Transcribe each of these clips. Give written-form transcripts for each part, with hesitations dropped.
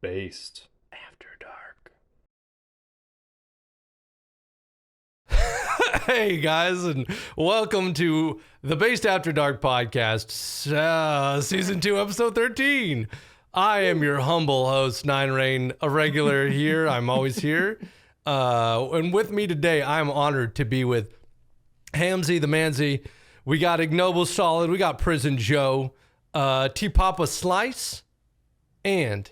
Based After Dark. Hey guys, and welcome to the Based After Dark podcast, season 2, episode 13. I am your humble host, Nine Rain, a regular here. I'm always here. And with me today, I'm honored to be with Hamzy the Manzy. We got Ignoble Solid. We got Prison Joe, T Papa Slice, and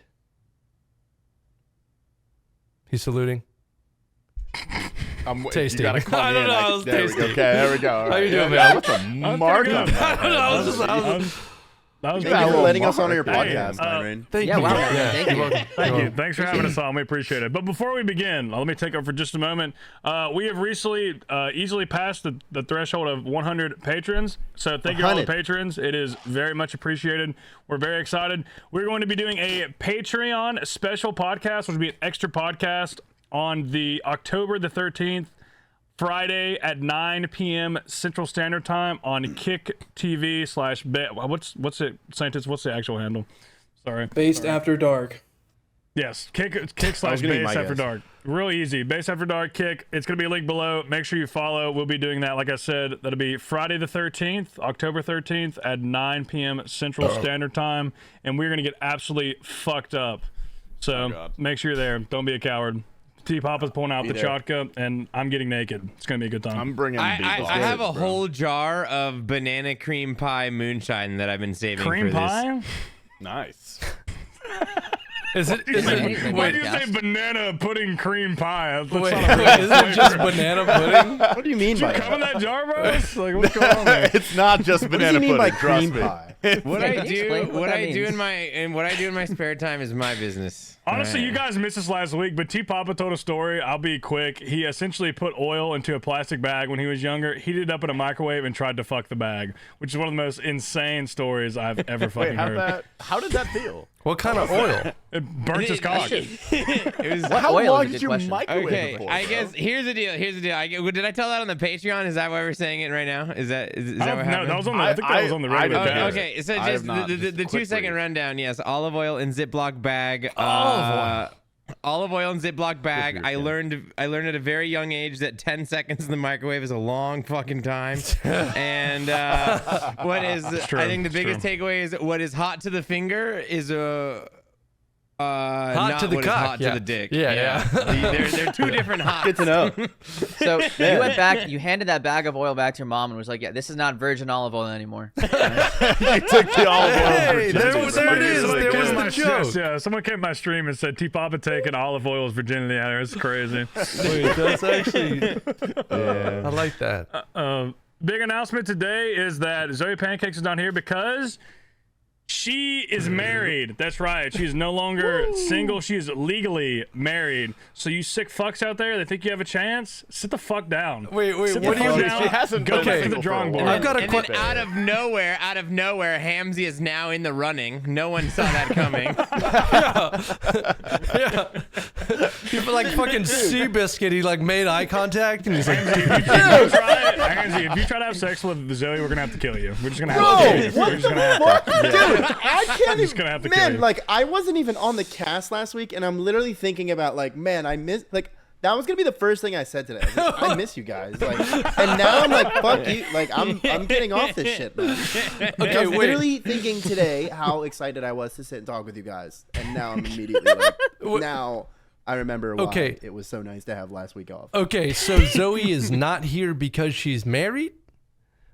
he's saluting. Tasty. You gotta call I don't me know. in. I was There we tasty. go. Okay, there we go. All How right. you doing, Yeah, man? what's a mark on that? I don't know. I was That was You good. got a Thank little letting mark. us on your Hey, podcast, Myron. Thank Yeah, you. wow, thank you. You're welcome. Thank You're you. Thanks for having us on. We appreciate it. But before we begin, let me take over for just a moment. We have recently easily passed the threshold of 100 patrons. So thank you all the 100. patrons. It is very much appreciated. We're very excited. We're going to be doing a Patreon special podcast, which will be an extra podcast on the October the 13th, Friday at 9 p.m. Central Standard Time on Kick TV / what's it, Scientist? What's the actual handle? Sorry. Based After Dark. Yes, Kick / gonna be Base my After guess. Dark. Real easy. Base After Dark, Kick. It's going to be a link below. Make sure you follow. We'll be doing that, like I said. That'll be Friday the 13th, October 13th at 9 p.m. Central Standard Time. And we're going to get absolutely fucked up. So God. make sure you're there. Don't be a coward. T-Papa's pulling out the there. chakra, and I'm getting naked. It's going to be a good time. I'm bringing I beatbox. have a Bro. whole jar of banana cream pie moonshine that I've been saving Cream for pie? Nice. Is it? Is it? Why Wait, do you say banana pudding cream pie? That's wait, not a real wait, is it just flavor. banana pudding? What do you mean by come in that jar, bro? Like, what's going on there? It's not just What does banana he mean by pudding, trust cream me. pie? What I Can you do, explain what that I do means? in my spare time is my business. Honestly, All you right. guys missed this last week, but T Papa told a story. I'll be quick. He essentially put oil into a plastic bag when he was younger, heated it up in a microwave, and tried to fuck the bag, which is one of the most insane stories I've ever fucking Wait, heard. how did that feel? What kind of oil? It burnt his cock. It was How oil is long a did good you question. microwave okay. it for, I bro? guess here's the deal. Did I tell that on the Patreon? Is that why we're saying it right now? Is that what happened? No, that was on the. I think that was on the I regular. don't know. cast. Okay, so I have just not. the Just a quick 2-second brief. rundown. Yes, olive oil in Ziploc bag. Olive oil in Ziploc bag. I learned at a very young age that 10 seconds in the microwave is a long fucking time. And what is true, I think the it's biggest true. takeaway is what is hot to the finger is Hot not to the what is cock. hot Yeah. to the dick. Yeah. They're two different hots. Good to know. So you went back, you handed that bag of oil back to your mom and was like, "Yeah, this is not virgin olive oil anymore." You took the olive oil. Hey, there virginity was- from there me. it is. Someone There came was to the my- joke. Yeah, someone came to my stream and said T Papa taking olive oil's virginity out of her. It's crazy. Wait, that's actually. I like that. Big announcement today is that Zoe Pancakes is not here because she is married. That's right. She's no longer single. She is legally married. So you sick fucks out there that think you have a chance, sit the fuck down. Wait, Sit what the do you fuck mean? down. She hasn't Go been back to single the for a drawing while. board. I've got a And quick. then out of nowhere, Hamzy is now in the running. No one saw that coming. Yeah. You feel like fucking Seabiscuit. He like made eye contact and he's like, Angie, if you try to have sex with Zoe, we're gonna have to kill you. We're just gonna have to kill you. We're just gonna have to. Dude, I can't Just even. gonna have to kill Man, you. like I wasn't even on the cast last week, and I'm literally thinking about like, man, I miss like that was gonna be the first thing I said today. I, was like, I miss you guys, like, and now I'm like, fuck you, like I'm getting off this shit, man. okay, I was wait. literally thinking today how excited I was to sit and talk with you guys, and now I'm immediately like, now I remember why Okay. it was so nice to have last week off. Okay, so Zoe is not here because she's married?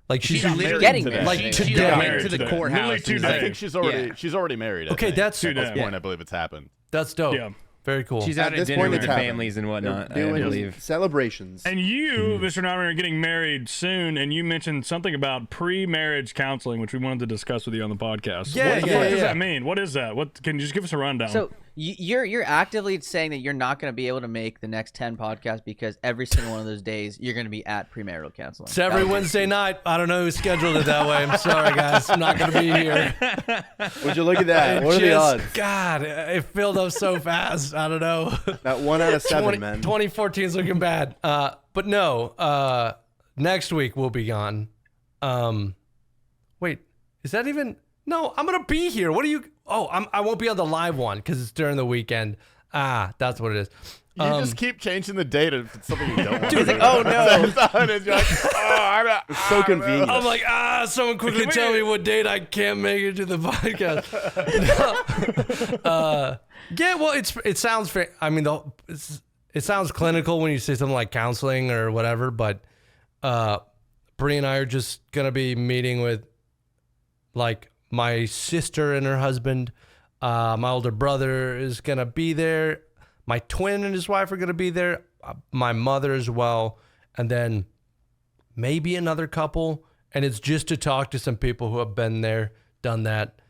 Like she's literally getting today. married. Like She today. went Married to the today. courthouse. Literally and today. was I like- think she's already married. Okay, I think. that's- at this Yeah. point. I believe it's happened. That's dope. Yeah. Very cool. She's At out at this dinner point, with it's her happening. families and whatnot, I Doing believe. celebrations. And you, Mr. Nyman, are getting married soon, and you mentioned something about pre-marriage counseling, which we wanted to discuss with you on the podcast. Yeah, what yeah, does yeah. that mean? What is that? What can you just give us a rundown? So you're actively saying that you're not going to be able to make the next 10 podcasts because every single one of those days you're going to be at premarital counseling. It's every Wednesday night. I don't know who scheduled it that way. I'm sorry, guys. I'm not going to be here. Would you look at that? What are the Just- odds? God, it filled up so fast. I don't know. That 1 out of 7, man. 2014 is looking bad. But no, next week we'll be gone. Wait, is that even? No, I'm gonna be here. What are you? I won't be on the live one because it's during the weekend. That's what it is. You just keep changing the date if it's something you don't want. He's like, oh no. That's how it is. You're like, It's so convenient. I'm like, someone quickly tell me what date I can't make it to the podcast. Yeah, well, it sounds fair. I mean, it sounds clinical when you say something like counseling or whatever, but Bree and I are just gonna be meeting with like my sister and her husband. My older brother is gonna be there. My twin and his wife are gonna be there. My mother as well, and then maybe another couple. And it's just to talk to some people who have been there, done that.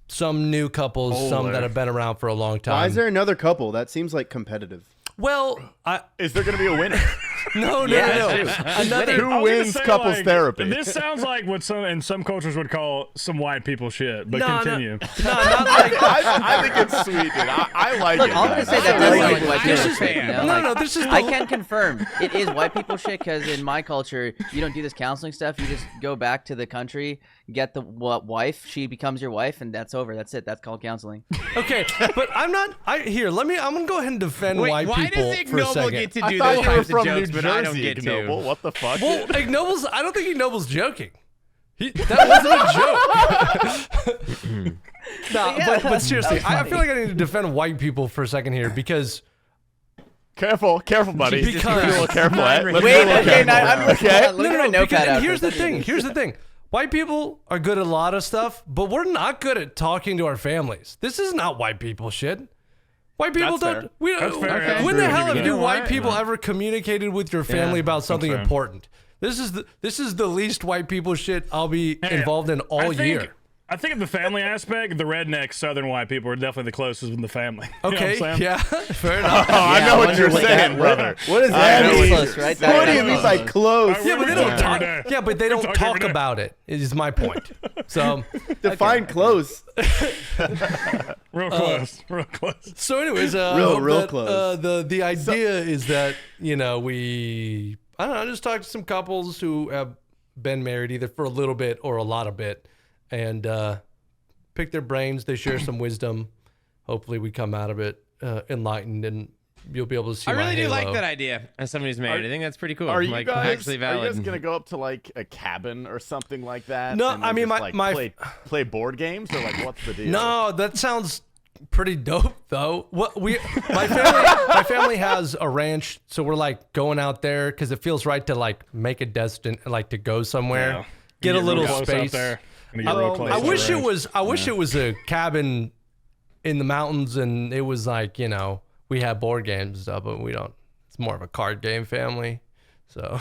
Some new couples, some that have been around for a long time. Why is there another couple? That seems like competitive. Well, Is there going to be a winner? no. Another. Who wins couples therapy? This sounds like what some cultures would call some white people shit. But continue. No, not like. I think it's sweet, dude. I like Look, it. I'm gonna guys. say that does sound like white This people is shit. fair. You know? No, Like, this is. I can confirm it is white people shit because in my culture, you don't do this counseling stuff. You just go back to the country, get the wife. She becomes your wife, and that's over. That's it. That's called counseling. Okay, but I'm not. I'm gonna go ahead and defend Wait, white why people does for a Ignoble second. get to I do thought those you were types of from jokes, New but I don't Jersey, get Ignoble. to? What the fuck? Well, Ignoble's. I don't think Ignoble's joking. That wasn't a joke. No, but seriously, I feel like I need to defend white people for a second here because. Careful, buddy. Because- Let's be a little careful. Let's be a Wait, little okay, careful. now I'm Okay. look at my because notepad. and here's the thing. White people are good at a lot of stuff, but we're not good at talking to our families. This is not white people shit. White people That's don't. fair. We, That's fair, yeah. When I the agree hell with have you you there. white people ever communicated with your family about something fair. important? This is the least white people shit I'll be involved in all year. I think of the family aspect, the redneck southern white people are definitely the closest in the family. You know what I'm Okay, saying? yeah, fair enough. Oh, I know what you're saying, brother. What is I that know mean? what Close, you're right? saying. What do you mean by close? Yeah, but they We don't talk talk. every day. Yeah, but they don't talk talk every day. about it. Is my point. So, Define close. Real close. Real close. so anyways, Real close. The idea is that we I don't know, just talk to some couples who have been married either for a little bit or a lot of bit, and pick their brains. They share some wisdom. Hopefully, we come out of it enlightened, and you'll be able to see. I really my do halo. like that idea as somebody who's married. I think that's pretty cool. Are you like guys actually valid? Are you guys gonna go up to like a cabin or something like that? No, and I then mean, just, my- like, play board games or like what's the deal? No, that sounds pretty dope though. My family has a ranch, so we're like going out there because it feels right to like make a like to go somewhere, Yeah. get a Real little close out space. there. Gonna get real close I to the wish it ranch. was. I wish it was a cabin in the mountains, and it was like we had board games and stuff, but we don't. It's more of a card game family. So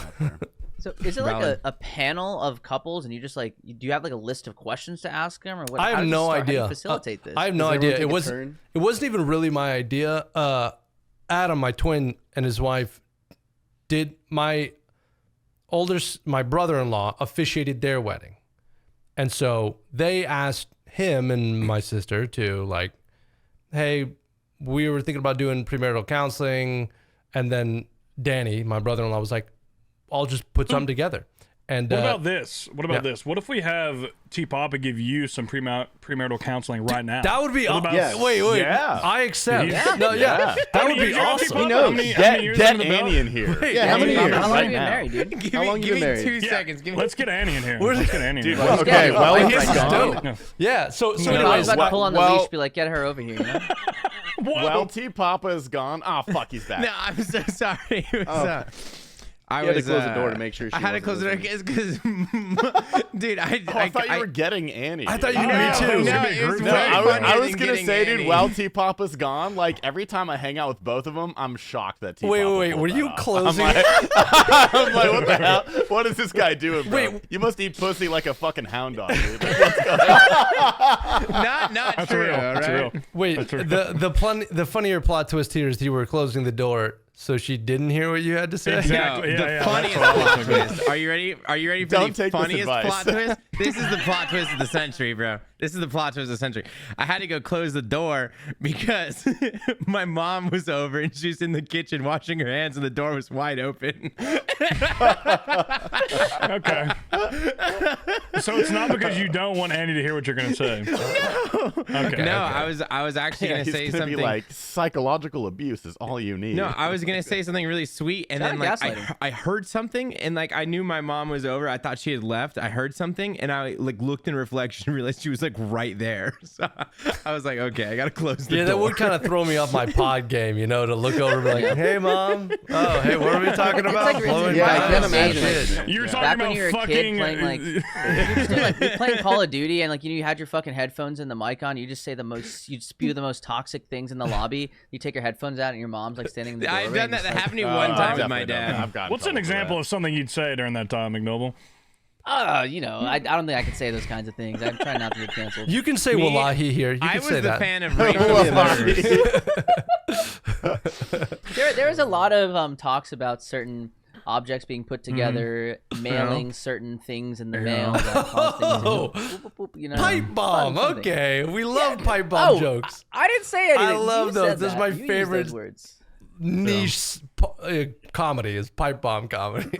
So is it like Valid. a panel of couples, and you just like do you have like a list of questions to ask them, or what? I how have does it no start? How do you idea. facilitate this? I have no Does idea. everyone It take a was. turn? It wasn't even really my idea. Adam, my twin, and his wife did my brother-in-law officiated their wedding. And so they asked him and my sister to like, hey, we were thinking about doing premarital counseling. And then Danny, my brother-in-law, was like, I'll just put something together. And What about this? What about yeah. this? What if we have T Papa give you some premarital counseling right now? that would be What about- Yes. Wait. Yeah. I accept. Yeah. No, yeah. That How would many be years you got, awesome. T-Papa? He knows. How many years Get under the belt? Annie in here. Yeah, how many How years? long Right have you been now. married, dude? Give How me, long you give been me married? 2 Yeah. seconds. Give me. Let's get Annie in here. Where's- Let's get Annie in Dude, here. well, okay, Yeah, well, my he's friend's gone. dope. No. Yeah. So I was anyways, about to pull on the well- leash, be like, get her over here. You know? Well, T Papa is gone. Oh fuck, he's back. No, I'm so sorry. It was, I You had to was close the door to make sure I she had to close wasn't the door because, dude, I thought you were getting Annie. I thought you dude. me Yeah, too. that was gonna No, be it was group No, way chat. funnier I was than gonna getting say, dude, Annie. while T Papa's gone, like every time I hang out with both of them, I'm shocked that T Papa. Wait. Were you closing? I'm like, what the hell? What is this guy doing, bro? Wait. You must eat pussy like a fucking hound dog, dude. Like, what's going on? not That's true, real. That's right? real. Wait, the funnier plot twist here is you were closing the door, so she didn't hear what you had to say. Exactly. No, Yeah, the yeah, funniest that's what I was plot thinking. twist. Are you ready? Are you ready for Don't the take this funniest advice. plot twist? This is the plot twist of the century, bro. This is the plot twist of the century. I had to go close the door because my mom was over and she was in the kitchen washing her hands and the door was wide open. Okay. So it's not because you don't want Andy to hear what you're gonna say. Okay. No, I was actually Yeah, gonna he's say gonna something. be like, psychological abuse is all you need. No, I was gonna say something really sweet, and then Sounded like gaslighting. I heard something, and like I knew my mom was over. I thought she had left. I heard something, and I like looked in reflection and realized she was like right there. So I was like, okay, I gotta close the Yeah, door. that would kind of throw me off my pod game, you know, to look over and be like, hey, mom. Oh, hey, what are we talking about? like Blowing Yeah, I my can ass? imagine. Shit. You were talking Back about when you were a fucking kid playing like you're just doing, like you're playing Call of Duty and like you had your fucking headphones and the mic on, you just say the most, you spew the most toxic things in the lobby. You take your headphones out and your mom's like standing in the doorway. I've done and that. just, That like, happened to me one time with my Definitely done that. dad. I've gotten What's an trouble for example that. of something you'd say during that time, McNoble? you know, I don't think I can say those kinds of things. I'm trying not to get canceled. You can say Me- wallahi here. You I can was say the that. fan of racial slurs. There was a lot of talks about certain objects being put together, mailing certain things in the mail that caused things to Oh. boop, boop, boop, you know, Pipe bomb. something. Okay. We love pipe bomb Oh, jokes. I didn't say anything. I love You those. said This is that. my You used favorite- those words. Niche comedy is pipe bomb comedy.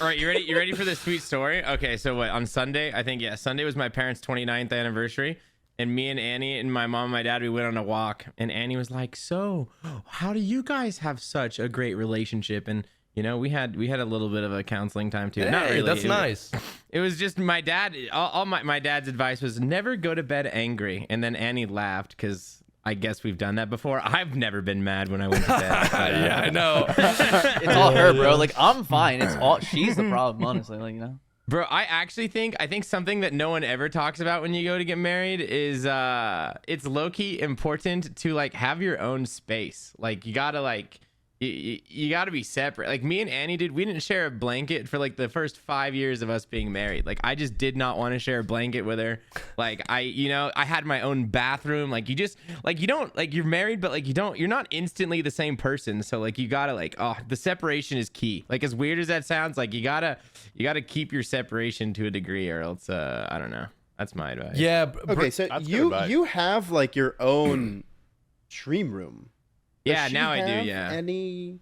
All right, you ready? You ready for this sweet story? Okay, so what? On Sunday, I think Sunday was my parents' 29th anniversary, and me and Annie and my mom and my dad, we went on a walk, and Annie was like, "So, how do you guys have such a great relationship?" And you know, we had a little bit of a counseling time too. Not Hey, really. that's It was- nice. It was just my dad. All my dad's advice was never go to bed angry, and then Annie laughed because. I guess we've done that before. I've never been mad when I went to bed. Yeah, I know. It's all her, bro. Like I'm fine. It's all she's the problem, honestly. Like you know. Bro, I think something that no one ever talks about when you go to get married is it's low-key important to like have your own space. Like you gotta like you gotta be separate. Like me and Annie we didn't share a blanket for like the first 5 years of us being married. Like I just did not want to share a blanket with her. Like I had my own bathroom. Like you just like you don't like you're married, but like you're not instantly the same person. So like you gotta like the separation is key. Like as weird as that sounds, like you gotta keep your separation to a degree, or else I don't know. That's my advice. Yeah. Okay, so That's good you advice. you have like your own dream room. Does Yeah, she now I do. have Yeah. Any?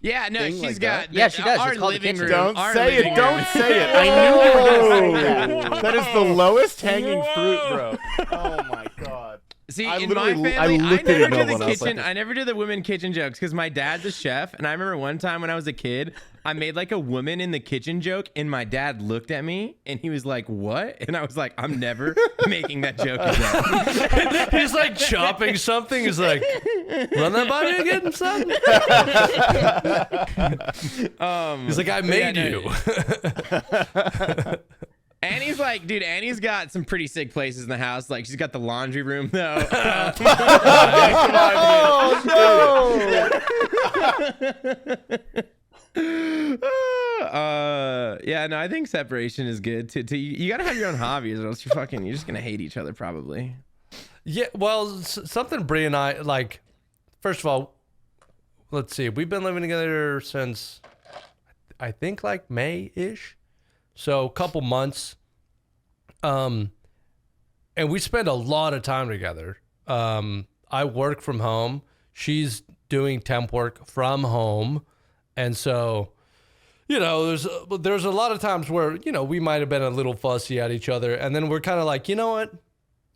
Yeah, no, thing she's like got. that? Yeah, she does. Our It's called the living kitchen. room. Don't our say living it. Don't room. say it. I knew you were going to say that. That is the lowest hanging fruit, bro. Oh my god. See, I in literally- my I family, I, looked at never do Noble the and I was kitchen. like- I never do the women kitchen jokes because my dad's a chef, and I remember one time when I was a kid, I made like a woman in the kitchen joke, and my dad looked at me and he was like, "What?" And I was like, "I'm never making that joke again." He's like chopping something. He's like, run that by me again, son. He's like, I but yeah, made no, you. Annie's like, dude, Annie's got some pretty sick places in the house. Like, she's got the laundry room, though. Yeah, no, I think separation is good. You gotta have your own hobbies, or else you're just gonna hate each other, probably. Yeah, well, something Brie and I like. First of all, let's see. We've been living together since I think like May-ish, so a couple months. And we spend a lot of time together. I work from home. She's doing temp work from home, and so there's a lot of times where we might have been a little fussy at each other, and then we're kind of like, you know what?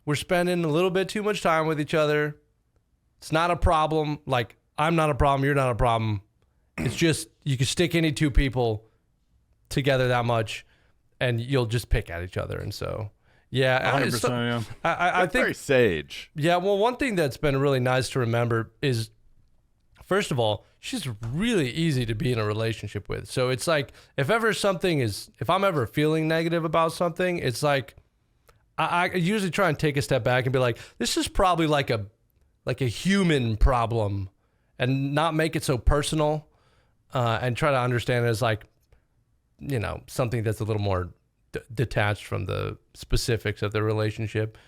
We're spending a little bit too much time with each other. It's not a problem. Like, I'm not a problem. You're not a problem. It's just you can stick any two people together that much, and you'll just pick at each other. And so, yeah, 100%, yeah. I think Very sage. yeah, well, one thing that's been really nice to remember is, first of all, she's really easy to be in a relationship with. So it's like, if I'm ever feeling negative about something, it's like, I usually try and take a step back and be like, this is probably like a human problem, and not make it so personal, and try to understand it as like, something that's a little more detached from the specifics of the relationship.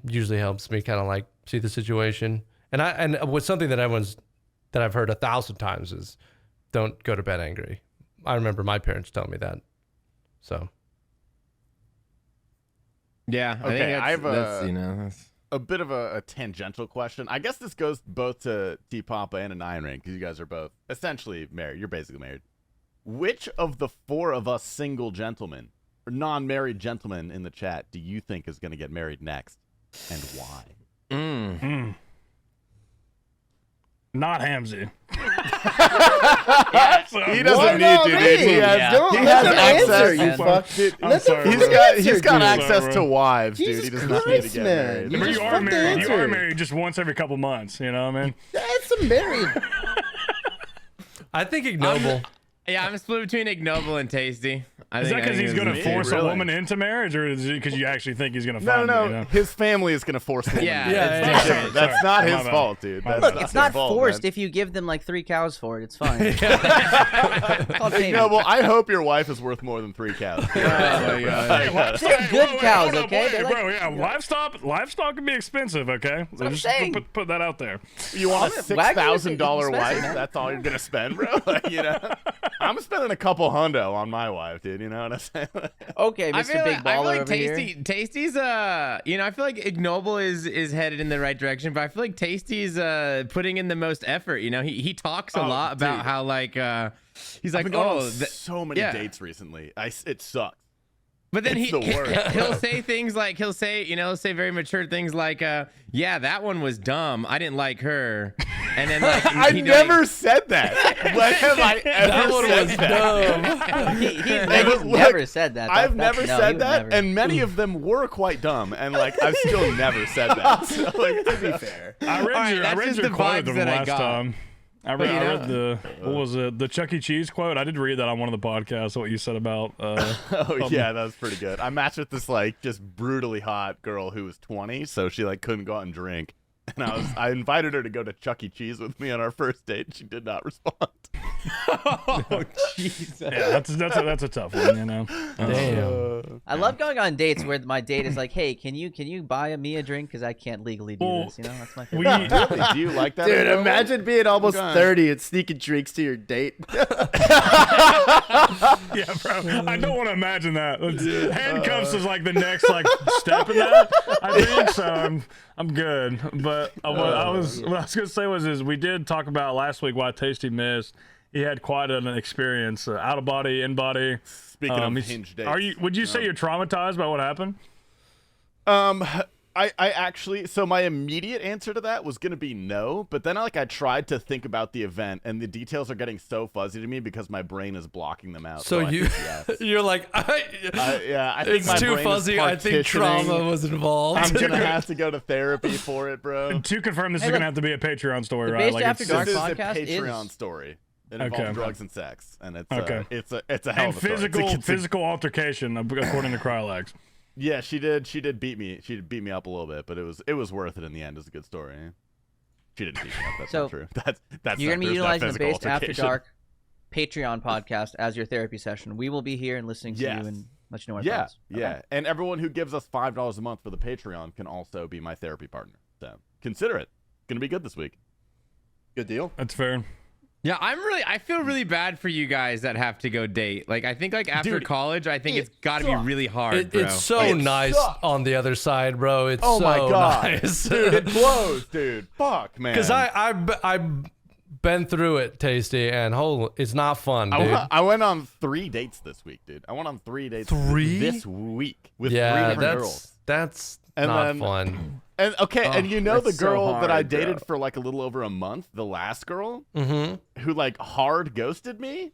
Usually helps me kind of like see the situation. And with something that I've heard 1,000 times is, don't go to bed angry. I remember my parents telling me that. So Yeah. I Okay, think I have that's, a- that's A bit of a tangential question. I guess this goes both to T Papa and a 9 Rain because you guys are both essentially married. You're basically married. Which of the 4 of us single gentlemen or non-married gentlemen in the chat do you think is going to get married next, and why? Not Hamzy. He doesn't need to, dude. He has, Don't he let has them access. answer, you man. fuck. Dude, I'm Let them sorry, he's bro. got answer, he's got dude. access Sorry, to bro. wives, dude. Jesus He does not need Christ, to get man. married. You But just you are fucked the married. You are answer. married just once every couple months. You know what I mean? That's some married. I think ignoble. Yeah, I'm split between ignoble and tasty. Is that because he's going to me, force really. a woman into marriage, or is it because you actually think he's going to No, find no, her, you no. know? His family is gonna force him. Yeah, Yeah, it's yeah, different. That's Sorry. not My his bad. fault, dude. My That's bad. not It's his not fault, forced man. if you give them like 3 cows for it. It's fine. It's called payment. No, well, I hope your wife is worth more than 3 cows. Oh my God. They're good cows, hold up, okay? wait, They're like- bro, yeah, livestock can be expensive, okay? So what I'm just saying. put that out there. You want a Wagyu is $6,000 expensive, wife? man. That's all you're gonna spend, bro. Like, you know, I'm spending a couple hundo on my wife, dude. You know what I'm saying? Okay, I Mr. feel Big like, Baller over here. Tasty's I feel like ignoble is headed in the right direction, but I feel like Tasty's putting in the most effort. You know, he talks a lot about dude. how like he's I've like, been going oh, on so many yeah. dates recently. It sucks. but then it's the worst, he'll bro. say things like he'll say very mature things like yeah, that one was dumb. I didn't like her. And then like I he never said that. When have I That ever one said was that? dumb. He's Look, never said that. I've That's- never no, he said would that, never. and many of them were quite dumb, and like I've still never said that. So, like, to be fair, I read right, your, I that's read just your the quote vibes from that I last got. time. I read, you I know- read the what was it? The Chuck E. Cheese quote. I did read that on one of the podcasts. What you said about oh yeah, that was pretty good. I matched with this like just brutally hot girl who was 20, so she like couldn't go out and drink. And I invited her to go to Chuck E. Cheese with me on our first date. And she did not respond. oh Jesus. yeah, that's a tough one, you know. Damn. I love going on dates where my date is like, "Hey, can you buy me a drink? Because I can't legally do Well, this." You know, that's my We, favorite. Really? Do you like that? Dude, Ignoble? imagine being almost God. 30 and sneaking drinks to your date. yeah, bro. I don't want to imagine that. Handcuffs is like the next like step in that. I think so. I'm good. But what I was gonna say was we did talk about last week why Tasty missed. He had quite an experience, out of body, in body. Speaking of he's- hinge dates, Are you? Would you say you're traumatized by what happened? I actually, so my immediate answer to that was gonna be no, but then I tried to think about the event, and the details are getting so fuzzy to me because my brain is blocking them out. So I you, think yes. you're like, Yeah, I think it's my too brain is fuzzy. I think trauma partitioning. was involved. I'm gonna have to go to therapy for it, bro. To confirm, this Hey, is look, gonna have to be a Patreon story, the right? Based Like After Dark This is a podcast Patreon is- story. It Okay. involves drugs and sex, and it's Okay. it's a hell and of a story. physical altercation, according to Krylax. Yeah, she did beat me. She did beat me up a little bit, but it was worth it in the end. It was a good story. She didn't beat me up. That's So, not true. That's You're not, gonna be there's no utilizing the physical Based After altercation. Dark Patreon podcast as your therapy session. We will be here and listening to Yes. you and let you know our Yeah, thoughts. Okay? yeah. And everyone who gives us $5 a month for the Patreon can also be my therapy partner. So consider it. Gonna be good this week. Good deal. That's fair. Yeah, I feel really bad for you guys that have to go date. Like, I think like after Dude, college, I think it it's got to be sucks. really hard, bro. It's so It nice sucks. on the other side, bro. It's Oh so my god, nice. dude, it blows, dude. Fuck, man. Because I've been through it, Tasty, and it's not fun, dude. I went on 3 dates this week, dude. I went on 3 dates 3? this week with 3 yeah, different girls. that's And not then- fun. And okay, and you know the that's so girl that I hard, dated bro. for like a little over a month, the last girl Mm-hmm. who like hard ghosted me,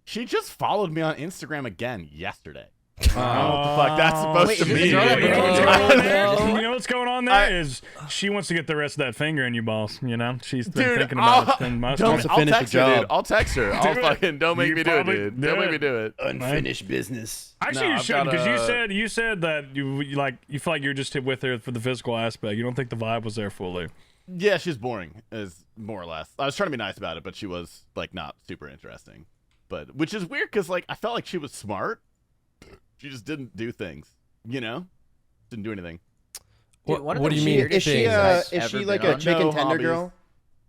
she just followed me on Instagram again yesterday. I don't know what the fuck that's supposed Wait, to is this mean. the girl that dude. You know what's Oh, going on there? no. You know what's going on there is she wants to get the rest of that finger in you, boss. You know, she's been Dude, thinking about I'll- it. Then must don't, to I'll finish the text her, dude. job. I'll text her. I'll Do it. fucking don't make You me do it, probably dude. do Don't make it. me do it. Unfinished business. Actually, No, you I've shouldn't, got because you said that you feel like you're just with her for the physical aspect. You don't think the vibe was there fully. Yeah, she's boring, is more or less. I was trying to be nice about it, but she was like not super interesting. But which is weird because like I felt like she was smart. She just didn't do things, you know? Didn't do anything. Dude, one of What the do you mean? weirdest Is she things I've is ever she been like on. a chicken No tender hobbies. girl?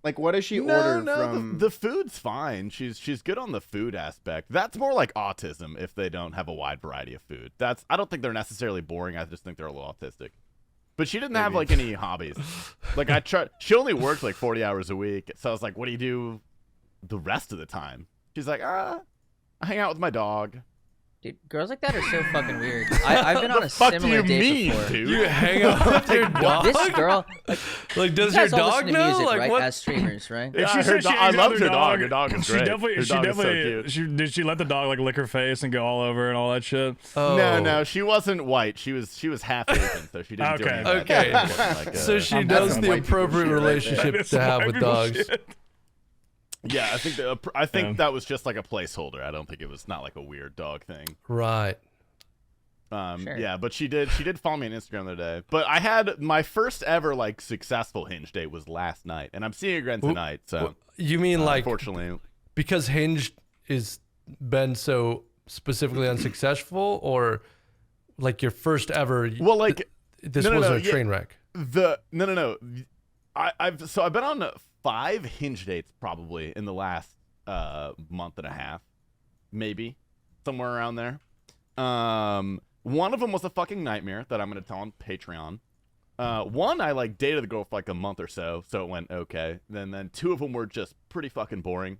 Like, what does she No, order no, from? the food's fine. She's good on the food aspect. That's more like autism if they don't have a wide variety of food. I don't think they're necessarily boring. I just think they're a little autistic. But she didn't have like any hobbies. Like I tried. She only worked like 40 hours a week. So I was like, "What do you do the rest of the time?" She's like, I hang out with my dog." Dude, girls like that are so fucking weird. I've been on a Fuck do similar you date mean, before. dude? You hang out with your dog? This girl, Like, does you your guys all dog listen to know? music, Like, right? what? As streamers, right? Yeah, She her said she I hangs out love with her her dog. Her dog is She great. definitely, Her she dog is so definitely, cute. did she let the dog like lick her face and go all over and all that shit? Oh. No, she wasn't white. She was half Asian, so she didn't do Okay. any of that. Okay. It wasn't like, So she I'm knows having the white people appropriate shit right there. relationship It's to have white with people dogs. shit. Yeah, I think Yeah. that was just like a placeholder. I don't think it was not like a weird dog thing. Right. Sure. Yeah, but she did follow me on Instagram the other day. But I had my first ever like successful Hinge date was last night, and I'm seeing her again tonight. So You mean like unfortunately, because Hinge is been so specifically unsuccessful, or like your first ever? well, like this no, was no, a yeah. train wreck. no. I've been on 5 Hinge dates probably in the last month and a half, maybe somewhere around there. One of them was a fucking nightmare that I'm gonna tell on Patreon. One I like dated the girl for like a month or so it went okay. Then 2 of them were just pretty fucking boring,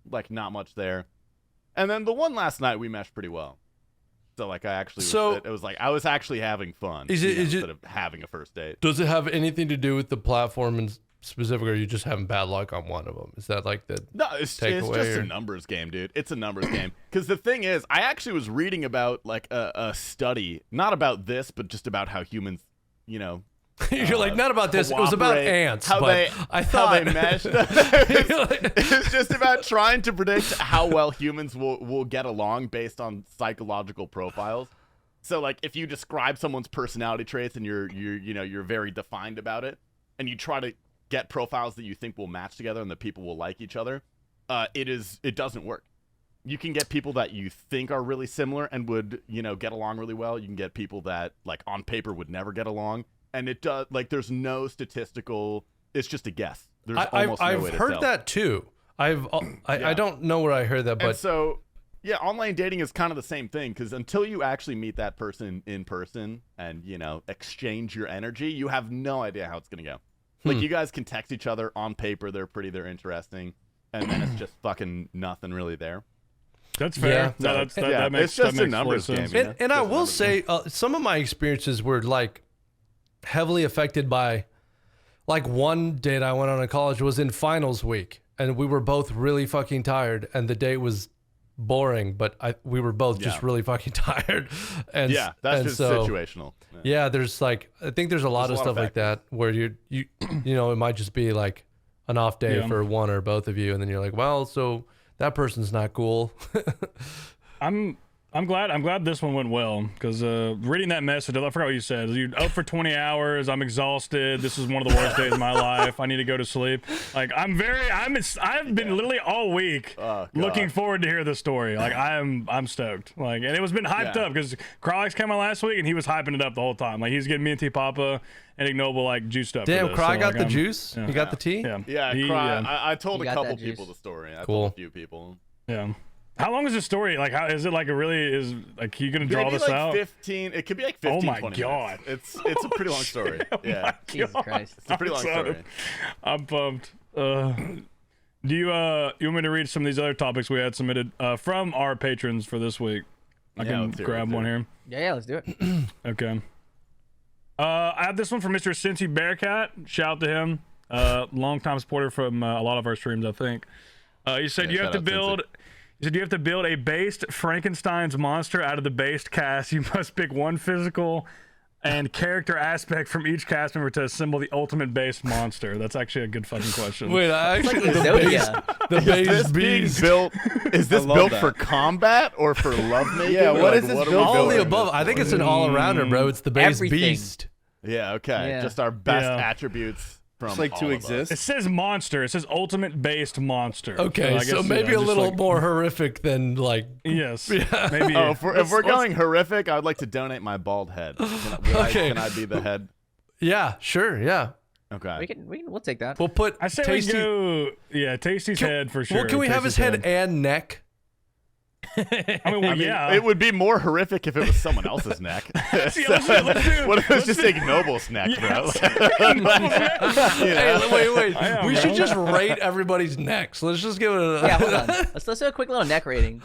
like not much there. And then the one last night we meshed pretty well. So like I actually it was like I was actually having fun. Is it- is it- instead of having a first date? Does it have anything to do with the platform and specific, or are you just having bad luck on one of them? Is that like the No, it's takeaway just or- a numbers game, dude. It's a numbers game. Because the thing is, I actually was reading about like a study, not about this, but just about how humans, you know, You're like, not about this. It was about cooperate, ants. how but they, I how thought they meshed. It's just about trying to predict how well humans will get along based on psychological profiles. So like, if you describe someone's personality traits and you're very defined about it, and you try to get profiles that you think will match together and that people will like each other, it doesn't work. You can get people that you think are really similar and would, get along really well. You can get people that like on paper would never get along. And it does, like, there's no statistical, it's just a guess. There's almost no way I've to heard tell. that too. I don't know where I heard that, And but so, yeah, online dating is kind of the same thing, because until you actually meet that person in person and, exchange your energy, you have no idea how it's going to go. Like, you guys can text each other on paper, they're interesting, and then it's just fucking nothing really there. That's fair. Yeah. No, that makes, it's just that a makes numbers full sense. game. and I Just will numbers say some of my experiences were like heavily affected by, like, one date I went on in college was in finals week, and we were both really fucking tired, and the date was boring, but we were both just Yeah. really fucking tired. And Yeah, that's and just so, situational. Yeah, there's like, I think there's a lot of There's a lot stuff of like that where you it might just be like an off day Yeah. for one or both of you, and then you're like, well, so that person's not cool. I'm glad this one went well, because reading that message, I forgot what you said. You're up for 20 hours. I'm exhausted. This is one of the worst days of my life. I need to go to sleep. Like, I've been literally all week God. looking forward to hear this story. Like, I'm stoked. Like, and it was been hyped Yeah. up because Kralix came on last week and he was hyping it up the whole time. Like, he's getting me and T Papa and Ignoble like juiced up. Damn, for this. Cry So, got like, the I'm- juice. yeah. You got the tea. Yeah, Yeah, He, I told You a got couple that juice. people the story. I Cool. told a few people. yeah. How long is the story? Like, how is it? Like, like you gonna draw Maybe this like out? 15. It could be like 15, Oh my 20 God. minutes. It's a pretty long story. Yeah. Jesus Christ. It's a pretty long story. I'm pumped. Do you want me to read some of these other topics we had submitted from our patrons for this week? I Yeah, can let's hear it, grab let's one hear here. Yeah, let's do it. Okay. I have this one from Mr. Cincy Bearcat. Shout out to him. Longtime supporter from a lot of our streams, I think. He said Yeah, you have shout to out, build. Cincy. He said you have to build a based Frankenstein's monster out of the based cast. You must pick one physical and character aspect from each cast member to assemble the ultimate based monster. That's actually a good fucking question. Wait, I Like actually Exodia. the Is base this being beast. built? Is this love built that. for combat or for lovemaking? Yeah, what Like, is this are we built All for? the building above. this I think for? it's an all-arounder, bro. It's the base Everything. beast. Yeah. Okay. Yeah. Just our best Yeah. attributes from Just like all to of us. exist. It says monster. It says ultimate based monster. Okay, I so guess, maybe yeah, a just little like- more horrific than like. Yes. Yeah. Maybe. Oh, if we're going horrific, I would like to donate my bald head. Can Okay. I be the head? Yeah, sure, yeah. Okay. We'll take that. We'll put I say Tasty. we go. Yeah, Tasty's head for sure. Well, can we have his Tasty's head and neck? I mean, well, I mean, yeah. it would be more horrific if it was someone else's neck. Let's do- What if it was let's just do- Ignoble's neck, bro? Hey, wait. I am, We bro. should just rate everybody's necks. Let's just give it a. Yeah, hold on. Let's do a quick little neck rating.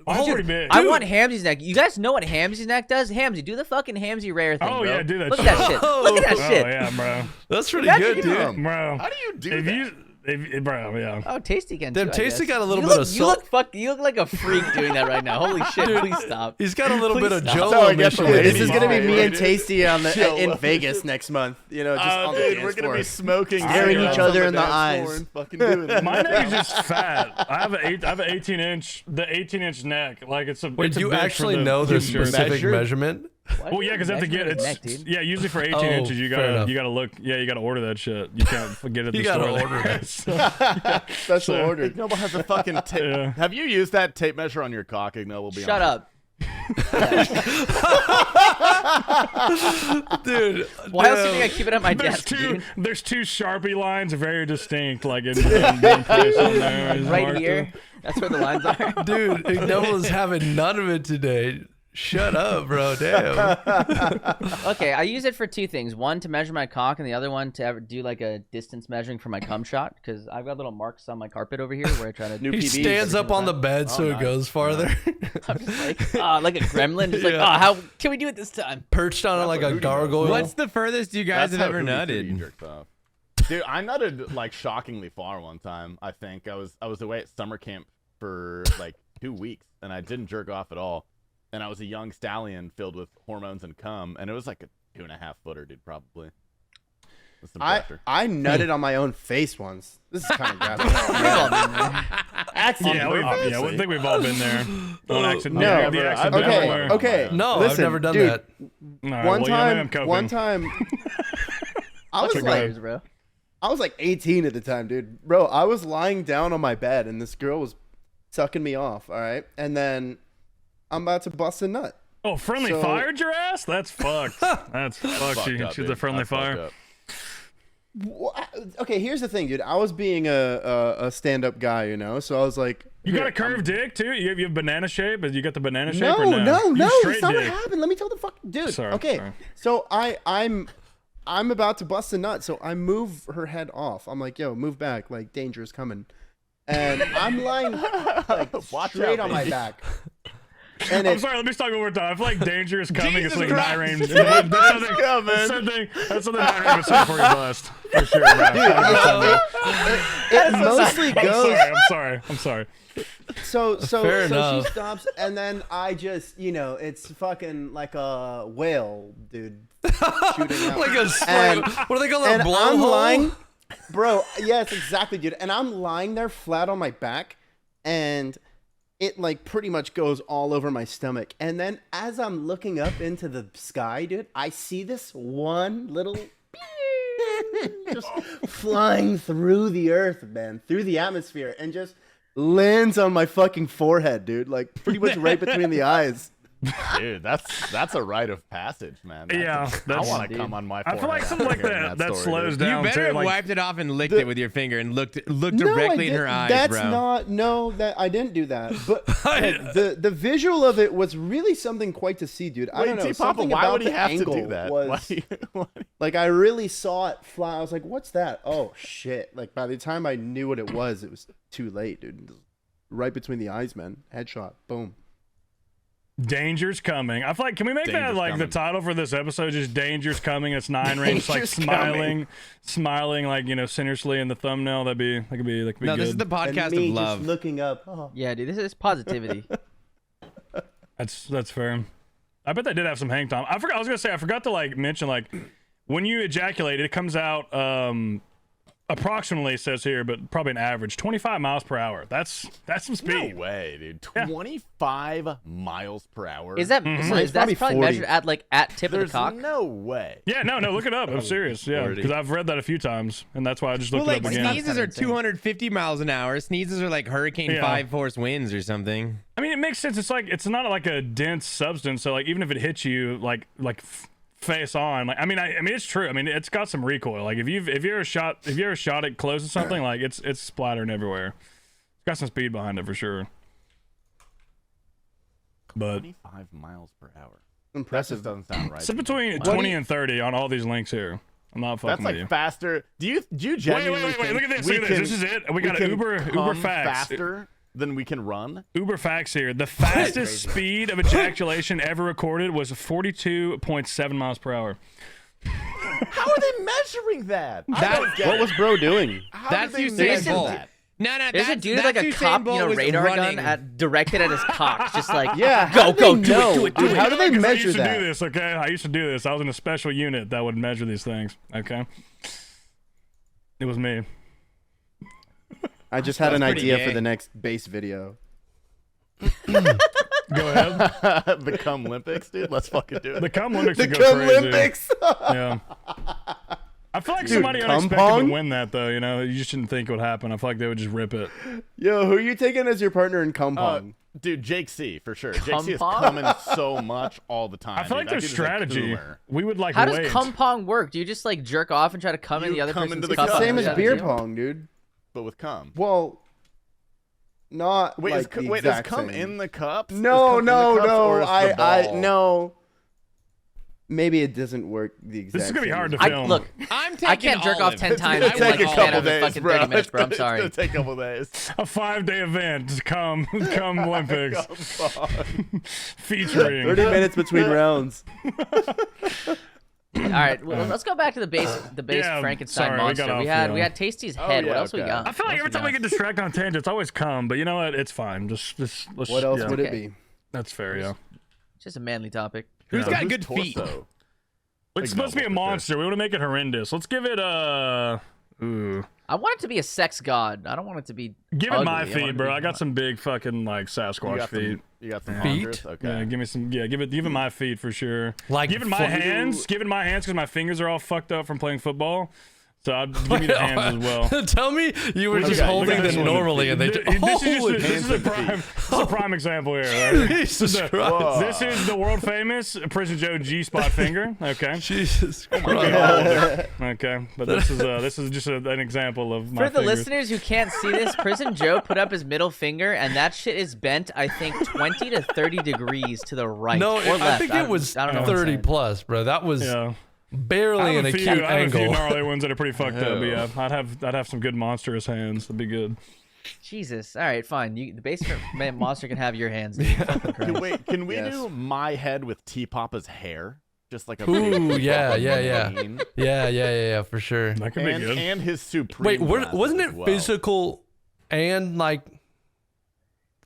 Mine's pretty big. I want Hamsy's neck. You guys know what Hamsy's neck does? Hamsy, do the fucking Hamsy rare thing, Oh, bro. yeah, do that Look shit. at that shit. Look at that Oh shit. yeah, bro. That's pretty Imagine good, you- dude. Bro. How do you do If that? you, bro, yeah. Oh, Tasty can Damn, too, I Tasty guess. got a little You bit look- of you look salt. you look like a freak doing that right now. Holy shit! Please stop. He's got a little Please bit of stop. Joe So I on guess this we're one. This is gonna be Hey, me and dude. Tasty on the Chill. in Vegas next month. You know, just on the Dude, dance we're gonna floor. be smoking, Staring cigarettes each other on in the dance floor eyes. and fucking doing it. My neck is just fat. I have an 18-inch, the 18-inch neck. Like it's a. Wait, it's a do you bit for actually the know the future. specific Measure? measurement? What? Well, yeah, because I have to get Measurement it. of neck, dude. Yeah, usually for 18 Oh, inches, you fair enough. gotta look. Yeah, you gotta order that shit. You can't get it. At You the gotta store. order that. Special So- order. Ignoble has a fucking tape. Yeah. Have you used that tape measure on your cock, Ignoble? Be Shut honest. up. Dude. Why else do you damn. think I keep it at my There's desk, two. dude? There's two Sharpie lines, very distinct, like in place on there. It's Right marked here. That's where the lines are. Dude, Ignoble is having none of it today. Shut up, bro. Damn. Okay, I use it for two things. One, to measure my cock, and the other one to do like a distance measuring for my cum shot, because I've got little marks on my carpet over here where I try to. New He PBs stands every up on the single bed so it nice. goes farther. I'm just like a gremlin, just like, Yeah. how can we do it this time? Perched on it like a gargoyle. What's the furthest you guys That's have how ever Hootie Cootie nutted? jerked off. Dude, I nutted like shockingly far one time. I think I was away at summer camp for like 2 weeks, and I didn't jerk off at all. And I was a young stallion filled with hormones and cum, and it was like a 2.5 footer, dude, probably. With some pressure. I nutted on my own face once. This is kind of graphic. We've all been there. Accident. Yeah, I think we've all been there. On accident. No. Yeah, the accident. Okay, everywhere. okay. No, I've Listen, never done dude, that. All right, One well, yeah, maybe I'm time, coping. one time, I was What's like, layers, bro? I was like 18 at the time, dude. Bro, I was lying down on my bed and this girl was sucking me off. All right, and then I'm about to bust a nut. Oh, friendly So- fired your ass? That's fucked. That's fucked. Fucked up, She's a dude. friendly That's fucked fire. up. Okay, here's the thing, dude. I was being a stand-up guy, you know, so I was like, You got a here, curved dick too? You have banana shape? You got the banana shape No, or no? no, You no. straight That's not what dick. happened. Let me tell the fuck, dude. Sorry, okay, sorry. so I'm about to bust a nut, so I move her head off. I'm like, yo, move back, like danger is coming, and I'm lying like Watch straight out, on my baby. back. And I'm it, sorry, let me start one more time. I feel like danger is coming. Jesus It's like Christ. Nyrain. Jesus That's coming. something Nyrain would say for your bust. For sure, bro. it mostly goes. I'm sorry. So Fair enough. she stops, and then I just, you know, it's fucking like a whale, dude, shooting out. Like a And- what do they call that? and I'm Blowhole? lying, bro. Yes, exactly, dude. And I'm lying there flat on my back, and it like pretty much goes all over my stomach. And then as I'm looking up into the sky, dude, I see this one little just flying through the earth, man, through the atmosphere, and just lands on my fucking forehead, dude. Like pretty much right between the eyes. Dude, that's a rite of passage, man. Yeah, I that's- want to come on my I forehead. feel like something like after hearing that story, slows dude. You down better too. have Like, wiped it off and licked The- it with your finger and looked No, directly in I her didn't. eyes, That's bro. not. No, that I didn't do that. But like, the visual of it was really something quite to see, dude. I Wait, don't know. T-Papa, Something why about would he the have to angle do that? was Why- like I really saw it fly. I was like, "What's that?" Oh shit! Like by the time I knew what it was too late, dude. Right between the eyes, man. Headshot. Boom. danger's coming. I feel like, can we make that Danger's like coming. the title for this episode? Just danger's coming. It's Nine Range, like Danger's smiling, like, you know, sincerely in the thumbnambell. That could be No, good. this is the And podcast me of love. just looking up. Oh. Yeah, dude, this is positivity. That's fair. I bet they did have some hang time. I forgot to like mention, like, when you ejaculate, it comes out approximately, it says here, but probably an average 25 miles per hour. That's some speed. No way, dude. Yeah. 25 miles per hour. Is that Mm-hmm. so It's is that probably probably 40. measured at like at tip There's of the cock? no way. Yeah, no, look it up. I'm serious. Yeah, 40. because I've read that a few times, and that's why I just Well, looked like it up again. sneezes are Insane. 250 miles an hour. Sneezes are like hurricane Yeah. 5 force winds or something. I mean, it makes sense. It's not like a dense substance, so like even if it hits you, like face on. Like I mean it's true. I mean it's got some recoil. Like if you ever shot it close to something, like it's splattering everywhere. It's got some speed behind it for sure. But 25 miles per hour. Impressive. That just doesn't sound right. it's to me. between 20 and 30 on all these links here. I'm not fucking That's like with you. faster. Do you Wait, genuinely wait. think Look at this. we Look at this. can- This is it. We got can Uber come facts. faster than we can run? Uber facts here. The fastest speed of ejaculation ever recorded was 42.7 miles per hour. How are they measuring that? I don't get What it. was bro doing? How That's do they Usain measure Bolt. that? No, There's a dude with like a Usain cop, Bolt was radar running. gun directed at his cock, just like Yeah, go, how go, do they do know? it, do it, do Dude, it. how do they 'Cause measure I used to that? do this, okay? I used to do this. I was in a special unit that would measure these things, okay? It was me. I just had an pretty idea gay. for the next base video. Go ahead. The cum Olympics, dude. Let's fucking do it. The cum Olympics The would go crazy. Olympics. Yeah. I feel like Dude, somebody cum unexpected pong? would win that, though. You know, you just shouldn't think it would happen. I feel like they would just rip it. Yo, who are you taking as your partner in cum Uh, pong? dude, Jake C for sure. Jake Cum C is pong? coming so much all the time. I feel like dude. their That dude is a strategy. coomer. We would like How wait. does cum pong work? Do you just like jerk off and try to cum in You the other cum person's into the cup? cup. Same Is as that beer the deal? pong, dude. But with cum. Well, not Wait, like the does exact cum same. in the cups? Is No, cum in the no, cups, or no. is the I ball? no. Maybe it doesn't work the exact. This is gonna be same hard as- to I, film. look, I'm taking I can't jerk off olive. 10 It's times gonna in take like a a span couple of days, fucking bro. 30 minutes, bro. I'm It's sorry. gonna take a couple days. A 5-day event. Cum Olympics. Cum pong. Featuring. 30 minutes between rounds. All right, well, let's go back to the base Yeah, Frankenstein sorry, we monster. got We off, had yeah. Tasty's head. yeah, What else we okay. got? I feel like every time we get distracted on tangents, it's always cum, but you know what? It's fine. Just let's. What else yeah. would it Okay. be? That's fair, yeah. It's just a manly topic. Who's Yeah. got Whose good feet? torso? It's supposed to be a Ignoble, for sure. monster. We want to make it horrendous. Let's give it a. Ooh. I want it to be a sex god. I don't want it to be. Give it ugly. my I want it feet, to bro. be I got some big fucking like You Sasquatch got feet. some Feet? monsters? Okay. Yeah, give me some. Yeah, give it my feet for sure. Like give it my foot- hands. Give it my hands because my fingers are all fucked up from playing football. So I'd give me the hands as well. Tell me you were just at- look holding at this them one. normally and they just. This is Holy this is a prime example here. Right? Jesus The- Christ. This is the world famous Prison Joe G spot finger. Okay. Jesus Oh Christ. Okay, but this is just an example of my For the fingers. listeners who can't see this, Prison Joe put up his middle finger, and that shit is bent, I think, 20 to 30 degrees to the right No, or left. I think it was I don't know what I'm 30 saying. plus, bro. That was Yeah. barely I in have a a few, cute I have a few angle. gnarly ones that are pretty fucked up. But yeah, I'd have some good monstrous hands. That'd be good. Jesus. All right, fine. The basement monster can have your hands. Dude. Fucking Christ. Wait, can we Yes. do my head with T Papa's hair? Just like a Ooh, big yeah, fucking yeah. mane. Yeah, for sure. That could be And, good. and his supreme. Wait, glasses wasn't as it well. physical and like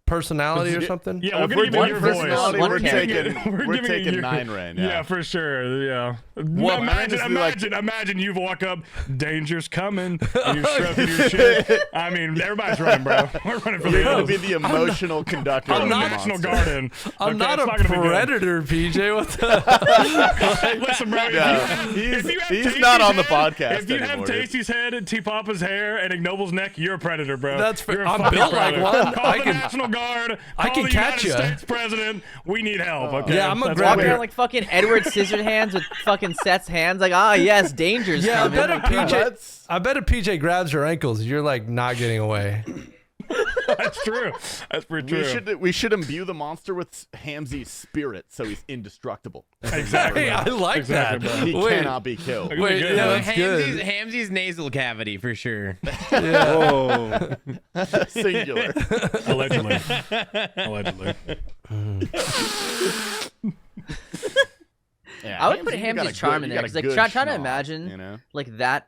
personality or Yeah, something? Yeah, we're If gonna give one it your personality, voice. one we're character. taking We're we're giving it taking your- 9 Rain. Yeah, for sure. Yeah. Well, mine just be like- Imagine you walk up, danger's coming, and you're stroking your shit. I mean, everybody's running, bro. We're running for You're the gonna hills. be the emotional conductor I'm of the not- National monster. Garden. I'm Okay, not it's a gonna be good. predator, PJ. What the? Listen, bro. Yeah, If you have he's not on the Tasty's head- podcast If you have anymore. Tasty's head, T Papa's hair, and Ignoble's neck, you're a predator, bro. That's fair. You're a I'm fucking built like predator. one. Call I the can- National Guard. I Call can the catch United ya. States president. We need help. Okay. Yeah, I'm a That's grab what Walking your- around like fucking Edward Scissorhands with fucking Seth's hands, like, ah, yes, danger's Yeah, I coming. bet a PJ. Let's- I bet a PJ grabs your ankles. You're like not getting away. That's true. That's pretty true. we should imbue the monster with Hamzy's spirit so he's indestructible. Exactly. Hey, I like Exactly, that. bro. He Wait, cannot be killed. Could be wait, good, yeah, man. that's good. Hamzy's nasal cavity for sure. Whoa. Singular. Allegedly. Allegedly. Yeah, I would put Hamzy, you got a Hamzy's charm good- in you there got a because, like, good trying to schnoz, imagine, you know? like that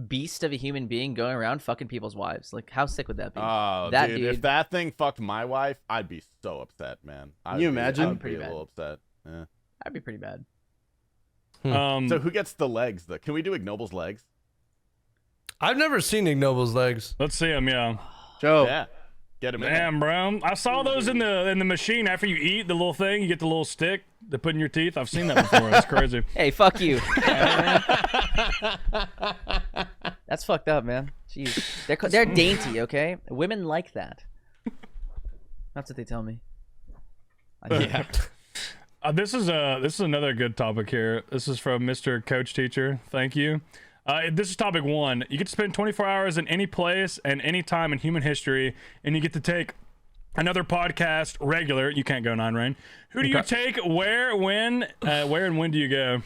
beast of a human being going around fucking people's wives. Like, how sick would that be? Oh, that dude, dude. if that thing fucked my wife, I'd be so upset, man. you imagine? I'd be Pretty a bad. little upset. Yeah. That'd be pretty bad. So who gets the legs? Though? Can we do Ignoble's legs? I've never seen Ignoble's legs. Let's see him, yeah. Joe. Yeah, get him in. Damn, bro. I saw those in the machine after you eat the little thing. You get the little stick they put in your teeth. I've seen that before. That's crazy. Hey, fuck you. That's fucked up, man. Jeez, they're dainty, okay? Women like that. That's what they tell me. Yeah. This is another good topic here. This is from Mr. Coach Teacher. Thank you. This is topic 1. You get to spend 24 hours in any place and any time in human history, and you get to take another podcast regular. You can't go 9 Rain. Who do you take? Where? When? Where and when do you go?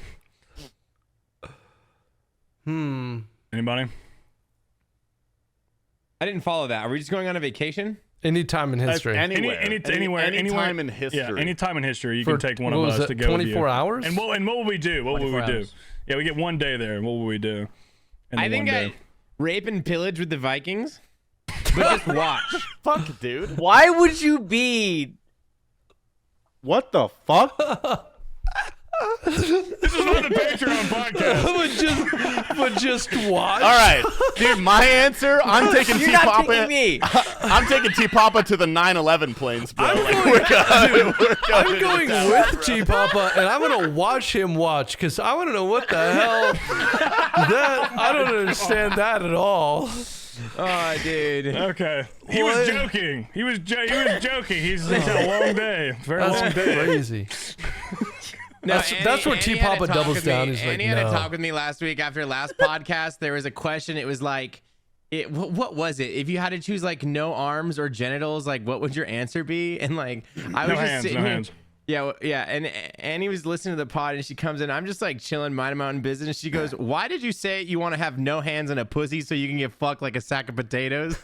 Anybody? I didn't follow that. Are we just going on a vacation? Anytime in history. Anywhere in history. Yeah, any time in history, you can take one of what was us it, to go with you. 24 hours? And what will we do? What will we do? Yeah, we get one day there. What will we do? I think I rape and pillage with the Vikings, but just watch. Fuck, dude. Why would you be? What the fuck? This is not the Patreon podcast. but just watch. All right, dude. My answer. I'm taking You're T not Papa. picking me. I'm taking T Papa to the 9/11 planes, bro. I'm going with T Papa, and I'm gonna watch him watch because I want to know what the hell that. I don't understand that at all. Oh, dude. Okay. He was joking. He was joking. He's had a long day. Very long That's day. crazy. No, that's where T Papa doubles down. He's like, Andy had a no. talk with me last week after last podcast. There was a question. It was like, what was it? If you had to choose like no arms or genitals, like what would your answer be? And like, I was just sitting here. Yeah, yeah. And Annie was listening to the pod, and she comes in. I'm just like chilling, minding my own business. She goes, "Why did you say you want to have no hands and a pussy so you can get fucked like a sack of potatoes?"